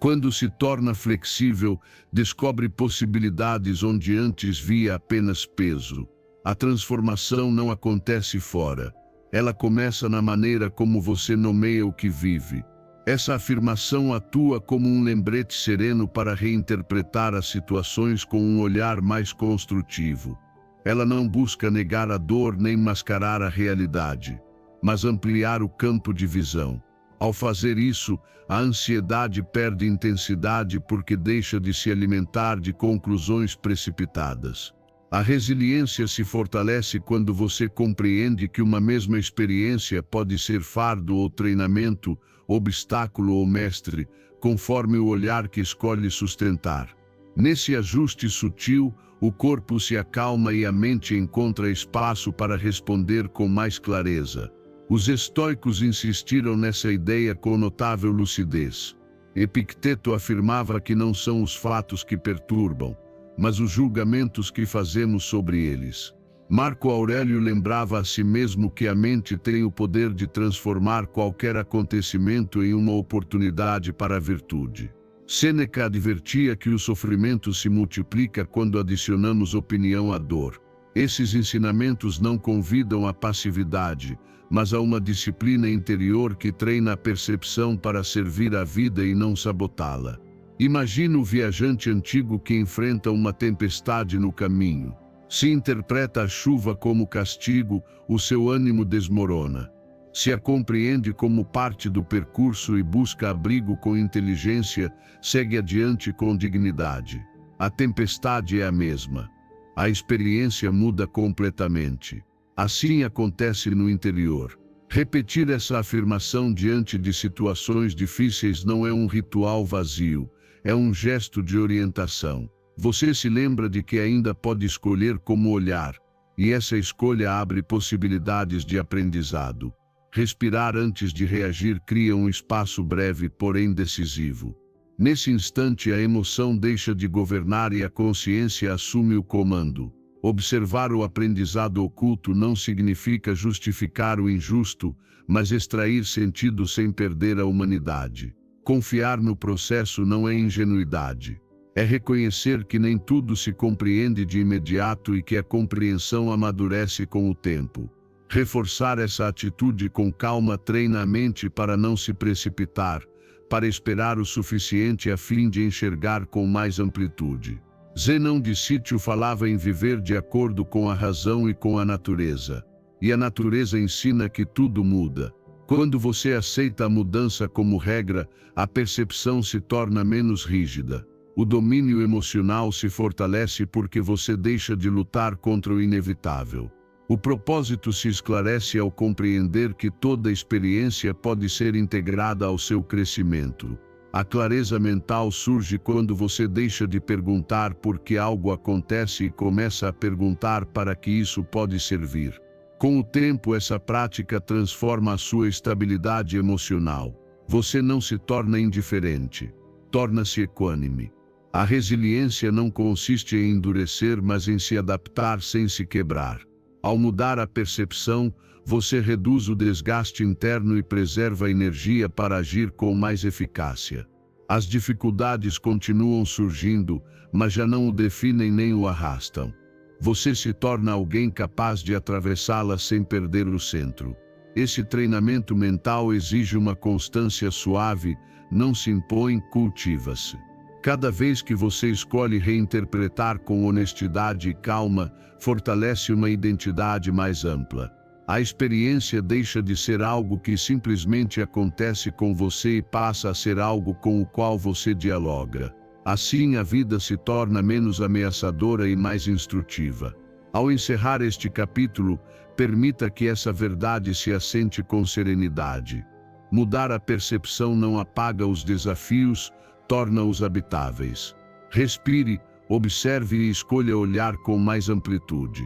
A: Quando se torna flexível, descobre possibilidades onde antes via apenas peso. A transformação não acontece fora. Ela começa na maneira como você nomeia o que vive. Essa afirmação atua como um lembrete sereno para reinterpretar as situações com um olhar mais construtivo. Ela não busca negar a dor nem mascarar a realidade, mas ampliar o campo de visão. Ao fazer isso, a ansiedade perde intensidade porque deixa de se alimentar de conclusões precipitadas. A resiliência se fortalece quando você compreende que uma mesma experiência pode ser fardo ou treinamento, obstáculo ou mestre, conforme o olhar que escolhe sustentar. Nesse ajuste sutil, o corpo se acalma e a mente encontra espaço para responder com mais clareza. Os estoicos insistiram nessa ideia com notável lucidez. Epicteto afirmava que não são os fatos que perturbam, mas os julgamentos que fazemos sobre eles. Marco Aurélio lembrava a si mesmo que a mente tem o poder de transformar qualquer acontecimento em uma oportunidade para a virtude. Sêneca advertia que o sofrimento se multiplica quando adicionamos opinião à dor. Esses ensinamentos não convidam à passividade, mas a uma disciplina interior que treina a percepção para servir a vida e não sabotá-la. Imagina o viajante antigo que enfrenta uma tempestade no caminho. Se interpreta a chuva como castigo, o seu ânimo desmorona. Se a compreende como parte do percurso e busca abrigo com inteligência, segue adiante com dignidade. A tempestade é a mesma. A experiência muda completamente. Assim acontece no interior. Repetir essa afirmação diante de situações difíceis não é um ritual vazio, é um gesto de orientação. Você se lembra de que ainda pode escolher como olhar, e essa escolha abre possibilidades de aprendizado. Respirar antes de reagir cria um espaço breve, porém decisivo. Nesse instante, a emoção deixa de governar e a consciência assume o comando. Observar o aprendizado oculto não significa justificar o injusto, mas extrair sentido sem perder a humanidade. Confiar no processo não é ingenuidade. É reconhecer que nem tudo se compreende de imediato e que a compreensão amadurece com o tempo. Reforçar essa atitude com calma treina a mente para não se precipitar, para esperar o suficiente a fim de enxergar com mais amplitude. Zenão de Sítio falava em viver de acordo com a razão e com a natureza. E a natureza ensina que tudo muda. Quando você aceita a mudança como regra, a percepção se torna menos rígida. O domínio emocional se fortalece porque você deixa de lutar contra o inevitável. O propósito se esclarece ao compreender que toda experiência pode ser integrada ao seu crescimento. A clareza mental surge quando você deixa de perguntar por que algo acontece e começa a perguntar para que isso pode servir. Com o tempo, essa prática transforma a sua estabilidade emocional. Você não se torna indiferente, torna-se equânime. A resiliência não consiste em endurecer, mas em se adaptar sem se quebrar. Ao mudar a percepção, você reduz o desgaste interno e preserva a energia para agir com mais eficácia. As dificuldades continuam surgindo, mas já não o definem nem o arrastam. Você se torna alguém capaz de atravessá-las sem perder o centro. Esse treinamento mental exige uma constância suave, não se impõe, cultiva-se. Cada vez que você escolhe reinterpretar com honestidade e calma, fortalece uma identidade mais ampla. A experiência deixa de ser algo que simplesmente acontece com você e passa a ser algo com o qual você dialoga. Assim, a vida se torna menos ameaçadora e mais instrutiva. Ao encerrar este capítulo, permita que essa verdade se assente com serenidade. Mudar a percepção não apaga os desafios, torna-os habitáveis. Respire, observe e escolha olhar com mais amplitude.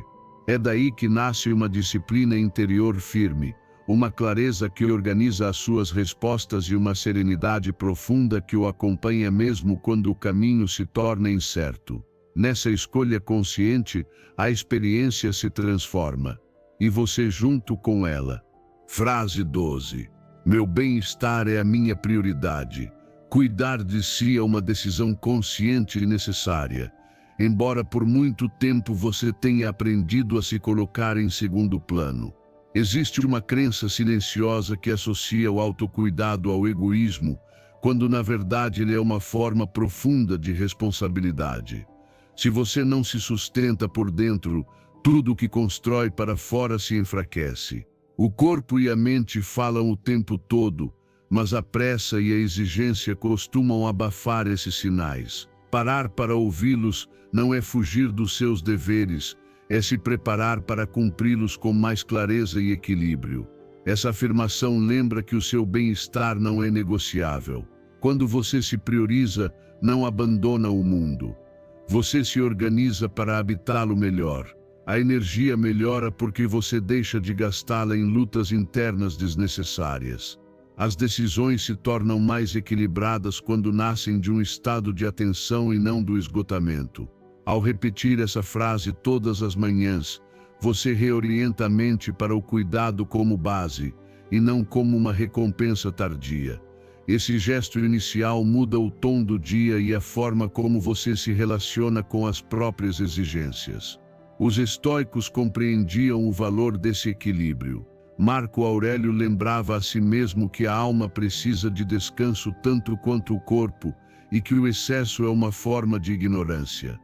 A: É daí que nasce uma disciplina interior firme, uma clareza que organiza as suas respostas e uma serenidade profunda que o acompanha mesmo quando o caminho se torna incerto. Nessa escolha consciente, a experiência se transforma, e você junto com ela. Frase 12. Meu bem-estar é a minha prioridade. Cuidar de si é uma decisão consciente e necessária. Embora por muito tempo você tenha aprendido a se colocar em segundo plano. Existe uma crença silenciosa que associa o autocuidado ao egoísmo, quando na verdade ele é uma forma profunda de responsabilidade. Se você não se sustenta por dentro, tudo o que constrói para fora se enfraquece. O corpo e a mente falam o tempo todo, mas a pressa e a exigência costumam abafar esses sinais. Parar para ouvi-los não é fugir dos seus deveres, é se preparar para cumpri-los com mais clareza e equilíbrio. Essa afirmação lembra que o seu bem-estar não é negociável. Quando você se prioriza, não abandona o mundo. Você se organiza para habitá-lo melhor. A energia melhora porque você deixa de gastá-la em lutas internas desnecessárias. As decisões se tornam mais equilibradas quando nascem de um estado de atenção e não do esgotamento. Ao repetir essa frase todas as manhãs, você reorienta a mente para o cuidado como base, e não como uma recompensa tardia. Esse gesto inicial muda o tom do dia e a forma como você se relaciona com as próprias exigências. Os estoicos compreendiam o valor desse equilíbrio. Marco Aurélio lembrava a si mesmo que a alma precisa de descanso tanto quanto o corpo, e que o excesso é uma forma de ignorância.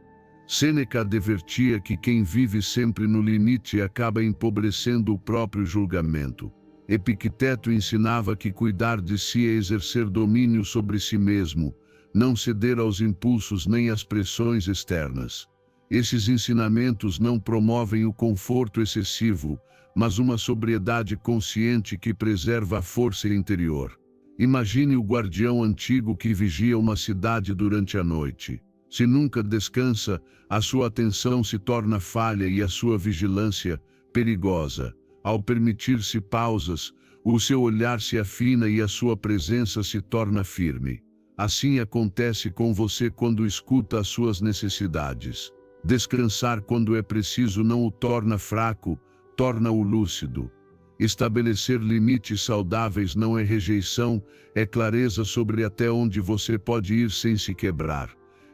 A: Sêneca advertia que quem vive sempre no limite acaba empobrecendo o próprio julgamento. Epicteto ensinava que cuidar de si é exercer domínio sobre si mesmo, não ceder aos impulsos nem às pressões externas. Esses ensinamentos não promovem o conforto excessivo, mas uma sobriedade consciente que preserva a força interior. Imagine o guardião antigo que vigia uma cidade durante a noite. Se nunca descansa, a sua atenção se torna falha e a sua vigilância perigosa. Ao permitir-se pausas, o seu olhar se afina e a sua presença se torna firme. Assim acontece com você quando escuta as suas necessidades. Descansar quando é preciso não o torna fraco, torna-o lúcido. Estabelecer limites saudáveis não é rejeição, é clareza sobre até onde você pode ir sem se quebrar.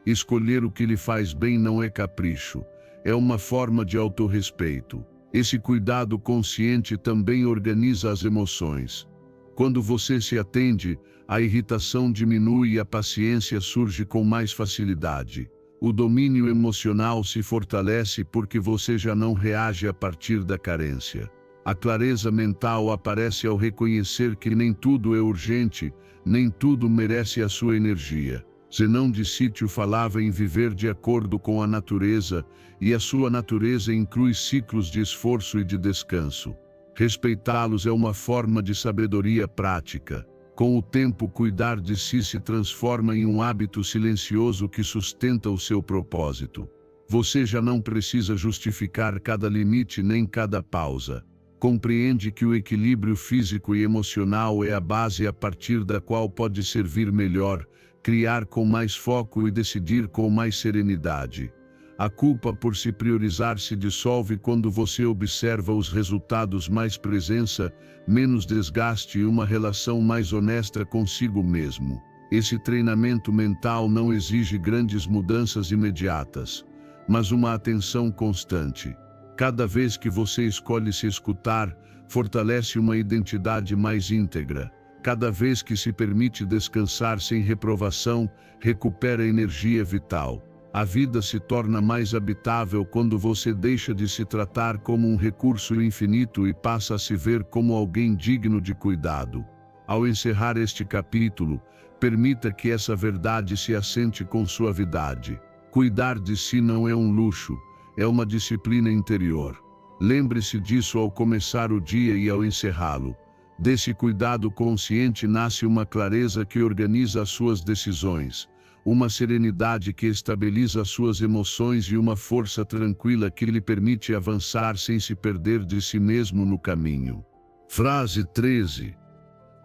A: Escolher o que lhe faz bem não é capricho, é uma forma de autorrespeito. Esse cuidado consciente também organiza as emoções. Quando você se atende, a irritação diminui e a paciência surge com mais facilidade. O domínio emocional se fortalece porque você já não reage a partir da carência. A clareza mental aparece ao reconhecer que nem tudo é urgente, nem tudo merece a sua energia. Zenão de Sítio falava em viver de acordo com a natureza, e a sua natureza inclui ciclos de esforço e de descanso. Respeitá-los é uma forma de sabedoria prática. Com o tempo, cuidar de si se transforma em um hábito silencioso que sustenta o seu propósito. Você já não precisa justificar cada limite nem cada pausa. Compreende que o equilíbrio físico e emocional é a base a partir da qual pode servir melhor, criar com mais foco e decidir com mais serenidade. A culpa por se priorizar se dissolve quando você observa os resultados, mais presença, menos desgaste e uma relação mais honesta consigo mesmo. Esse treinamento mental não exige grandes mudanças imediatas, mas uma atenção constante. Cada vez que você escolhe se escutar, fortalece uma identidade mais íntegra. Cada vez que se permite descansar sem reprovação, recupera energia vital. A vida se torna mais habitável quando você deixa de se tratar como um recurso infinito e passa a se ver como alguém digno de cuidado. Ao encerrar este capítulo, permita que essa verdade se assente com suavidade. Cuidar de si não é um luxo, é uma disciplina interior. Lembre-se disso ao começar o dia e ao encerrá-lo. Desse cuidado consciente nasce uma clareza que organiza as suas decisões, uma serenidade que estabiliza as suas emoções e uma força tranquila que lhe permite avançar sem se perder de si mesmo no caminho. Frase 13.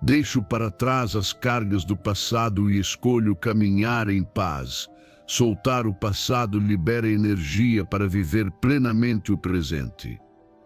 A: Deixo para trás as cargas do passado e escolho caminhar em paz. Soltar o passado libera energia para viver plenamente o presente.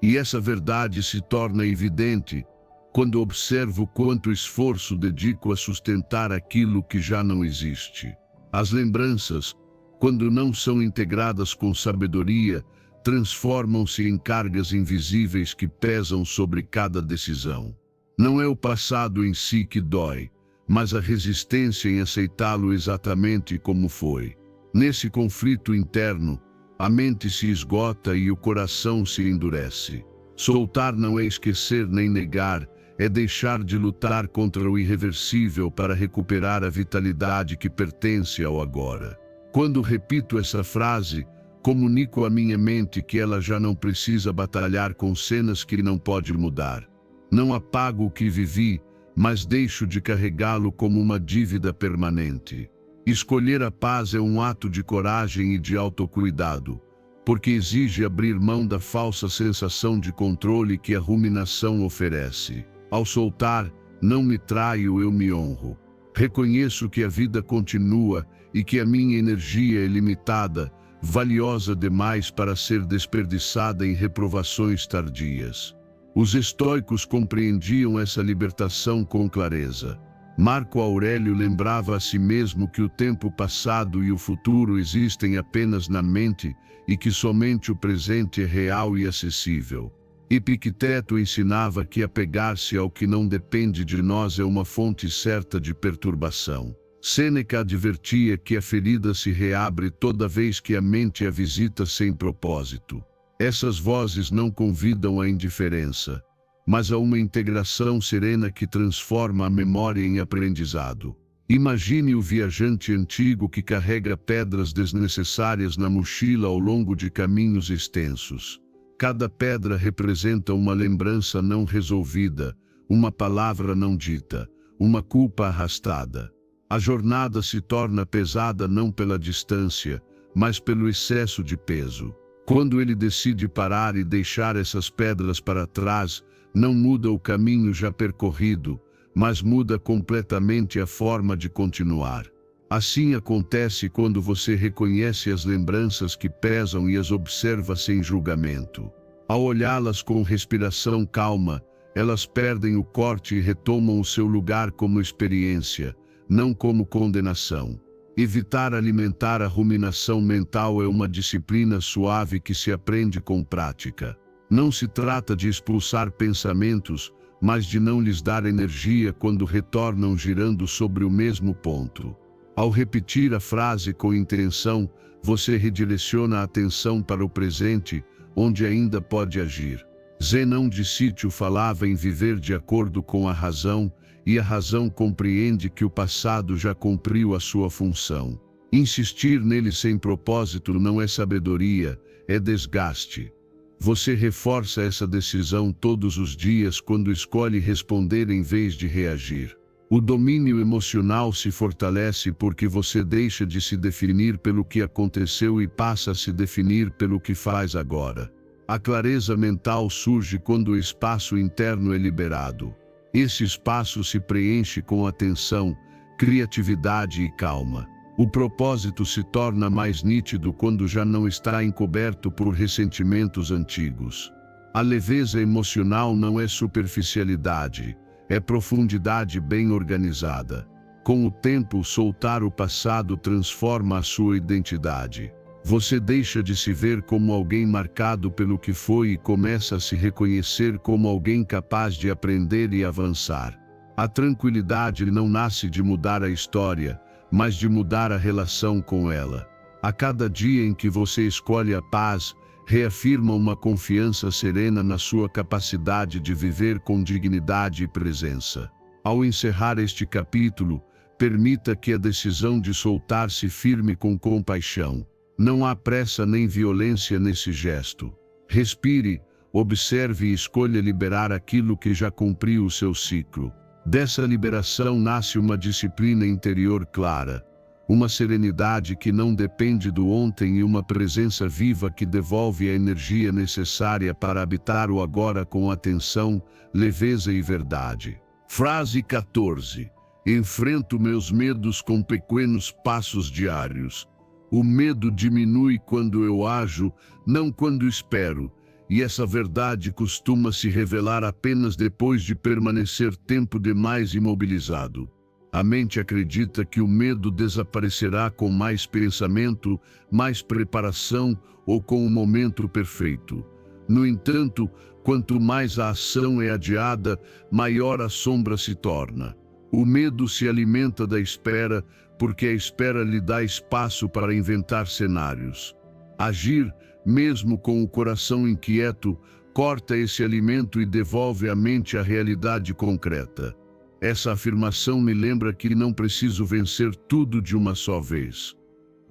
A: E essa verdade se torna evidente quando observo quanto esforço dedico a sustentar aquilo que já não existe. As lembranças, quando não são integradas com sabedoria, transformam-se em cargas invisíveis que pesam sobre cada decisão. Não é o passado em si que dói, mas a resistência em aceitá-lo exatamente como foi. Nesse conflito interno, a mente se esgota e o coração se endurece. Soltar não é esquecer nem negar, é deixar de lutar contra o irreversível para recuperar a vitalidade que pertence ao agora. Quando repito essa frase, comunico à minha mente que ela já não precisa batalhar com cenas que não pode mudar. Não apago o que vivi, mas deixo de carregá-lo como uma dívida permanente. Escolher a paz é um ato de coragem e de autocuidado, porque exige abrir mão da falsa sensação de controle que a ruminação oferece. Ao soltar, não me traio, eu me honro. Reconheço que a vida continua e que a minha energia é limitada, valiosa demais para ser desperdiçada em reprovações tardias. Os estoicos compreendiam essa libertação com clareza. Marco Aurélio lembrava a si mesmo que o tempo passado e o futuro existem apenas na mente e que somente o presente é real e acessível. Epicteto ensinava que apegar-se ao que não depende de nós é uma fonte certa de perturbação. Sêneca advertia que a ferida se reabre toda vez que a mente a visita sem propósito. Essas vozes não convidam à indiferença, mas a uma integração serena que transforma a memória em aprendizado. Imagine o viajante antigo que carrega pedras desnecessárias na mochila ao longo de caminhos extensos. Cada pedra representa uma lembrança não resolvida, uma palavra não dita, uma culpa arrastada. A jornada se torna pesada não pela distância, mas pelo excesso de peso. Quando ele decide parar e deixar essas pedras para trás, não muda o caminho já percorrido, mas muda completamente a forma de continuar. Assim acontece quando você reconhece as lembranças que pesam e as observa sem julgamento. Ao olhá-las com respiração calma, elas perdem o corte e retomam o seu lugar como experiência, não como condenação. Evitar alimentar a ruminação mental é uma disciplina suave que se aprende com prática. Não se trata de expulsar pensamentos, mas de não lhes dar energia quando retornam girando sobre o mesmo ponto. Ao repetir a frase com intenção, você redireciona a atenção para o presente, onde ainda pode agir. Zenão de Sítio falava em viver de acordo com a razão, e a razão compreende que o passado já cumpriu a sua função. Insistir nele sem propósito não é sabedoria, é desgaste. Você reforça essa decisão todos os dias quando escolhe responder em vez de reagir. O domínio emocional se fortalece porque você deixa de se definir pelo que aconteceu e passa a se definir pelo que faz agora. A clareza mental surge quando o espaço interno é liberado. Esse espaço se preenche com atenção, criatividade e calma. O propósito se torna mais nítido quando já não está encoberto por ressentimentos antigos. A leveza emocional não é superficialidade, é profundidade bem organizada. Com o tempo, soltar o passado transforma a sua identidade. Você deixa de se ver como alguém marcado pelo que foi e começa a se reconhecer como alguém capaz de aprender e avançar. A tranquilidade não nasce de mudar a história, mas de mudar a relação com ela. A cada dia em que você escolhe a paz, reafirma uma confiança serena na sua capacidade de viver com dignidade e presença. Ao encerrar este capítulo, permita que a decisão de soltar-se firme com compaixão. Não há pressa nem violência nesse gesto. Respire, observe e escolha liberar aquilo que já cumpriu o seu ciclo. Dessa liberação nasce uma disciplina interior clara, uma serenidade que não depende do ontem e uma presença viva que devolve a energia necessária para habitar o agora com atenção, leveza e verdade. Frase 14. Enfrento meus medos com pequenos passos diários. O medo diminui quando eu ajo, não quando espero, e essa verdade costuma se revelar apenas depois de permanecer tempo demais imobilizado. A mente acredita que o medo desaparecerá com mais pensamento, mais preparação ou com o momento perfeito. No entanto, quanto mais a ação é adiada, maior a sombra se torna. O medo se alimenta da espera, porque a espera lhe dá espaço para inventar cenários. Agir, mesmo com o coração inquieto, corta esse alimento e devolve à mente a realidade concreta. Essa afirmação me lembra que não preciso vencer tudo de uma só vez.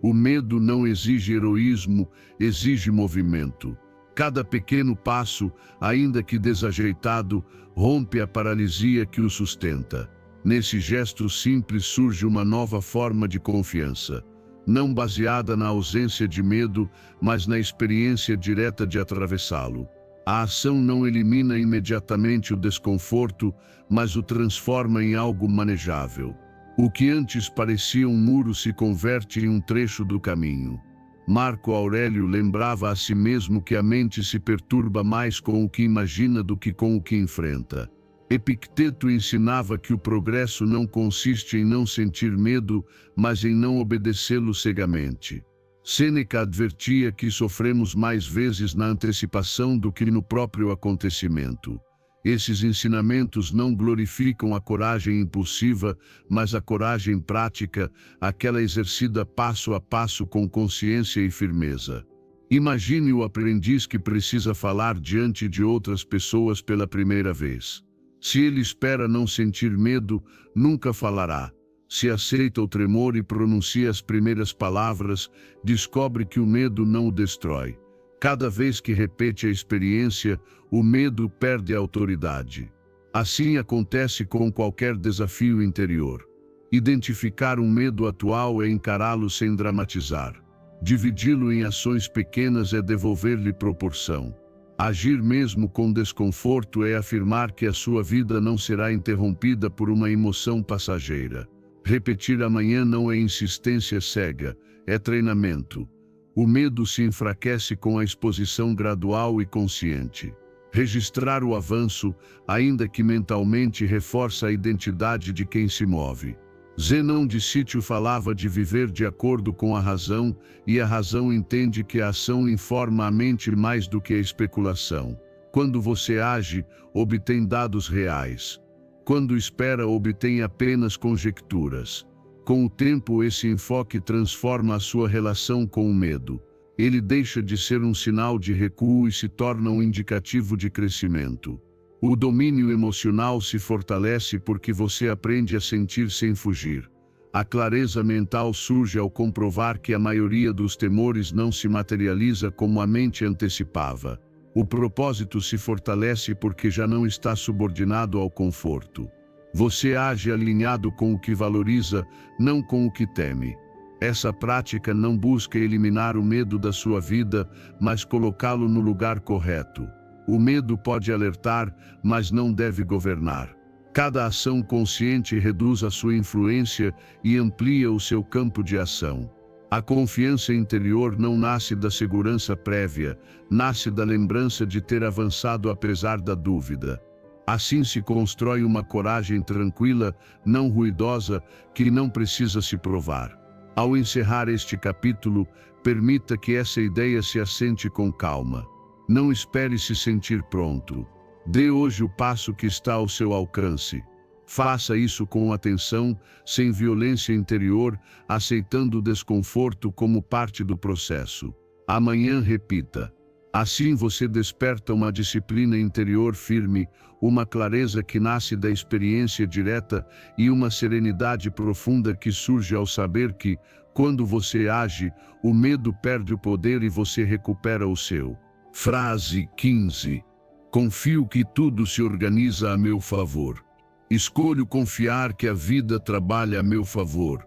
A: O medo não exige heroísmo, exige movimento. Cada pequeno passo, ainda que desajeitado, rompe a paralisia que o sustenta. Nesse gesto simples surge uma nova forma de confiança, não baseada na ausência de medo, mas na experiência direta de atravessá-lo. A ação não elimina imediatamente o desconforto, mas o transforma em algo manejável. O que antes parecia um muro se converte em um trecho do caminho. Marco Aurélio lembrava a si mesmo que a mente se perturba mais com o que imagina do que com o que enfrenta. Epicteto ensinava que o progresso não consiste em não sentir medo, mas em não obedecê-lo cegamente. Sêneca advertia que sofremos mais vezes na antecipação do que no próprio acontecimento. Esses ensinamentos não glorificam a coragem impulsiva, mas a coragem prática, aquela exercida passo a passo com consciência e firmeza. Imagine o aprendiz que precisa falar diante de outras pessoas pela primeira vez. Se ele espera não sentir medo, nunca falará. Se aceita o tremor e pronuncia as primeiras palavras, descobre que o medo não o destrói. Cada vez que repete a experiência, o medo perde a autoridade. Assim acontece com qualquer desafio interior. Identificar um medo atual é encará-lo sem dramatizar. Dividi-lo em ações pequenas é devolver-lhe proporção. Agir mesmo com desconforto é afirmar que a sua vida não será interrompida por uma emoção passageira. Repetir amanhã não é insistência cega, é treinamento. O medo se enfraquece com a exposição gradual e consciente. Registrar o avanço, ainda que mentalmente, reforça a identidade de quem se move. Zenão de Sítio falava de viver de acordo com a razão, e a razão entende que a ação informa a mente mais do que a especulação. Quando você age, obtém dados reais. Quando espera, obtém apenas conjecturas. Com o tempo, esse enfoque transforma a sua relação com o medo. Ele deixa de ser um sinal de recuo e se torna um indicativo de crescimento. O domínio emocional se fortalece porque você aprende a sentir sem fugir. A clareza mental surge ao comprovar que a maioria dos temores não se materializa como a mente antecipava. O propósito se fortalece porque já não está subordinado ao conforto. Você age alinhado com o que valoriza, não com o que teme. Essa prática não busca eliminar o medo da sua vida, mas colocá-lo no lugar correto. O medo pode alertar, mas não deve governar. Cada ação consciente reduz a sua influência e amplia o seu campo de ação. A confiança interior não nasce da segurança prévia, nasce da lembrança de ter avançado apesar da dúvida. Assim se constrói uma coragem tranquila, não ruidosa, que não precisa se provar. Ao encerrar este capítulo, permita que essa ideia se assente com calma. Não espere se sentir pronto. Dê hoje o passo que está ao seu alcance. Faça isso com atenção, sem violência interior, aceitando o desconforto como parte do processo. Amanhã repita. Assim você desperta uma disciplina interior firme, uma clareza que nasce da experiência direta e uma serenidade profunda que surge ao saber que, quando você age, o medo perde o poder e você recupera o seu. Frase 15. Confio que tudo se organiza a meu favor. Escolho confiar que a vida trabalha a meu favor,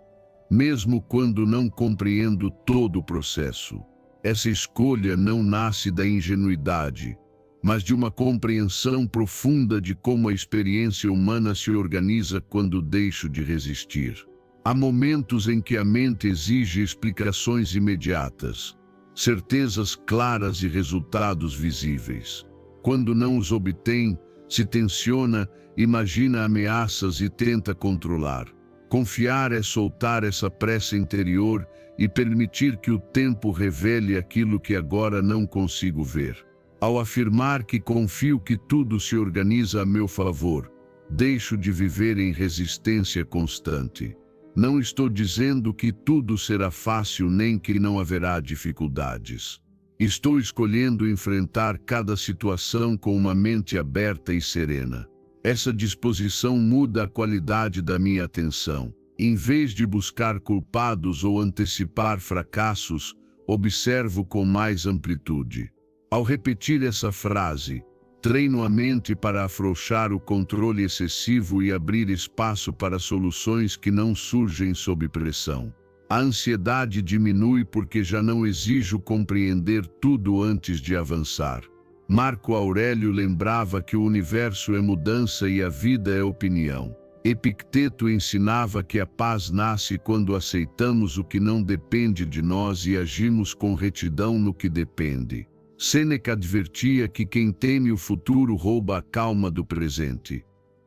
A: mesmo quando não compreendo todo o processo. Essa escolha não nasce da ingenuidade, mas de uma compreensão profunda de como a experiência humana se organiza quando deixo de resistir. Há momentos em que a mente exige explicações imediatas, certezas claras e resultados visíveis. Quando não os obtém, se tensiona, imagina ameaças e tenta controlar. Confiar é soltar essa pressa interior e permitir que o tempo revele aquilo que agora não consigo ver. Ao afirmar que confio que tudo se organiza a meu favor, deixo de viver em resistência constante. Não estou dizendo que tudo será fácil nem que não haverá dificuldades. Estou escolhendo enfrentar cada situação com uma mente aberta e serena. Essa disposição muda a qualidade da minha atenção. Em vez de buscar culpados ou antecipar fracassos, observo com mais amplitude. Ao repetir essa frase, treino a mente para afrouxar o controle excessivo e abrir espaço para soluções que não surgem sob pressão. A ansiedade diminui porque já não exijo compreender tudo antes de avançar. Marco Aurélio lembrava que o universo é mudança e a vida é opinião. Epicteto ensinava que a paz nasce quando aceitamos o que não depende de nós e agimos com retidão no que depende. Sêneca advertia que quem teme o futuro rouba a calma do presente.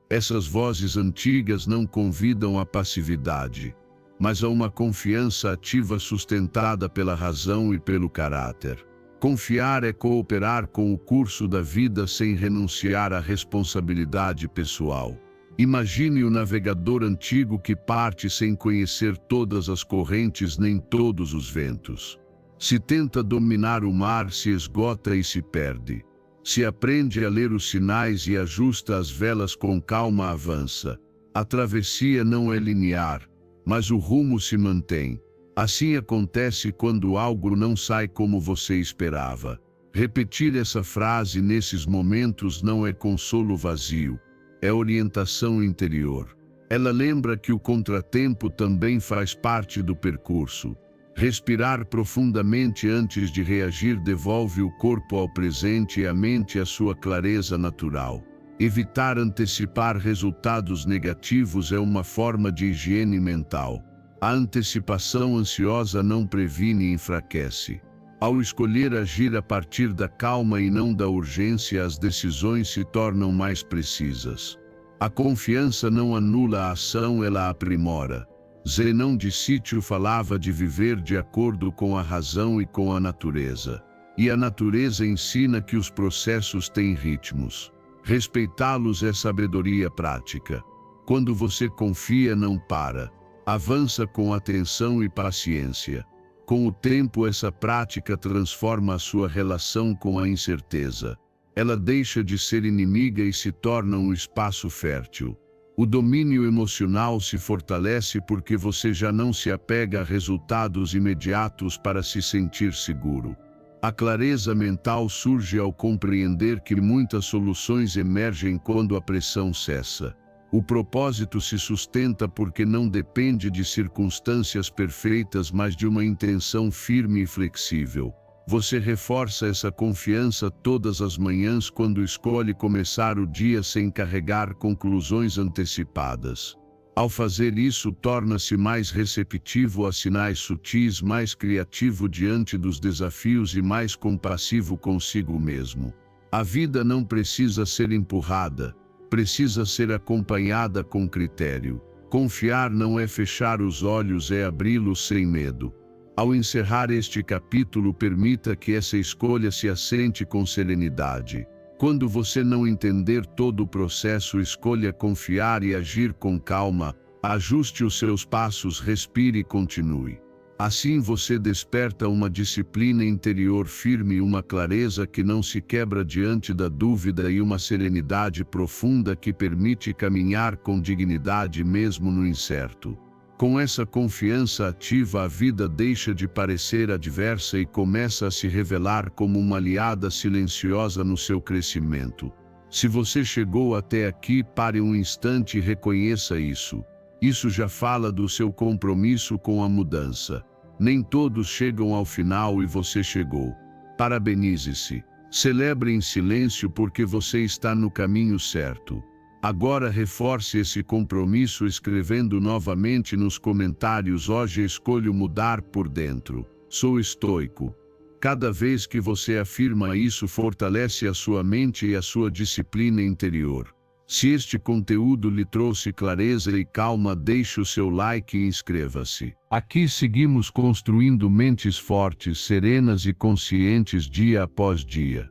A: Essas vozes antigas não convidam à passividade, mas a uma confiança ativa sustentada pela razão e pelo caráter. Confiar é cooperar com o curso da vida sem renunciar à responsabilidade pessoal. Imagine o navegador antigo que parte sem conhecer todas as correntes nem todos os ventos. Se tenta dominar o mar, se esgota e se perde. Se aprende a ler os sinais e ajusta as velas com calma, avança. A travessia não é linear, mas o rumo se mantém. Assim acontece quando algo não sai como você esperava. Repetir essa frase nesses momentos não é consolo vazio, é orientação interior. Ela lembra que o contratempo também faz parte do percurso. Respirar profundamente antes de reagir devolve o corpo ao presente e a mente à sua clareza natural. Evitar antecipar resultados negativos é uma forma de higiene mental. A antecipação ansiosa não previne e enfraquece. Ao escolher agir a partir da calma e não da urgência, as decisões se tornam mais precisas. A confiança não anula a ação, ela a aprimora. Zenão de Sítio falava de viver de acordo com a razão e com a natureza. E a natureza ensina que os processos têm ritmos. Respeitá-los é sabedoria prática. Quando você confia, não para. Avança com atenção e paciência. Com o tempo, essa prática transforma a sua relação com a incerteza. Ela deixa de ser inimiga e se torna um espaço fértil. O domínio emocional se fortalece porque você já não se apega a resultados imediatos para se sentir seguro. A clareza mental surge ao compreender que muitas soluções emergem quando a pressão cessa. O propósito se sustenta porque não depende de circunstâncias perfeitas, mas de uma intenção firme e flexível. Você reforça essa confiança todas as manhãs quando escolhe começar o dia sem carregar conclusões antecipadas. Ao fazer isso, torna-se mais receptivo a sinais sutis, mais criativo diante dos desafios e mais compassivo consigo mesmo. A vida não precisa ser empurrada, precisa ser acompanhada com critério. Confiar não é fechar os olhos, é abri-los sem medo. Ao encerrar este capítulo, permita que essa escolha se assente com serenidade. Quando você não entender todo o processo, escolha confiar e agir com calma. Ajuste os seus passos, respire e continue. Assim você desperta uma disciplina interior firme, uma clareza que não se quebra diante da dúvida e uma serenidade profunda que permite caminhar com dignidade mesmo no incerto. Com essa confiança ativa, a vida deixa de parecer adversa e começa a se revelar como uma aliada silenciosa no seu crescimento. Se você chegou até aqui, pare um instante e reconheça isso. Isso já fala do seu compromisso com a mudança. Nem todos chegam ao final e você chegou. Parabenize-se. Celebre em silêncio porque você está no caminho certo. Agora reforce esse compromisso escrevendo novamente nos comentários: hoje escolho mudar por dentro. Sou estoico. Cada vez que você afirma isso, fortalece a sua mente e a sua disciplina interior. Se este conteúdo lhe trouxe clareza e calma, deixe o seu like e inscreva-se. Aqui seguimos construindo mentes fortes, serenas e conscientes dia após dia.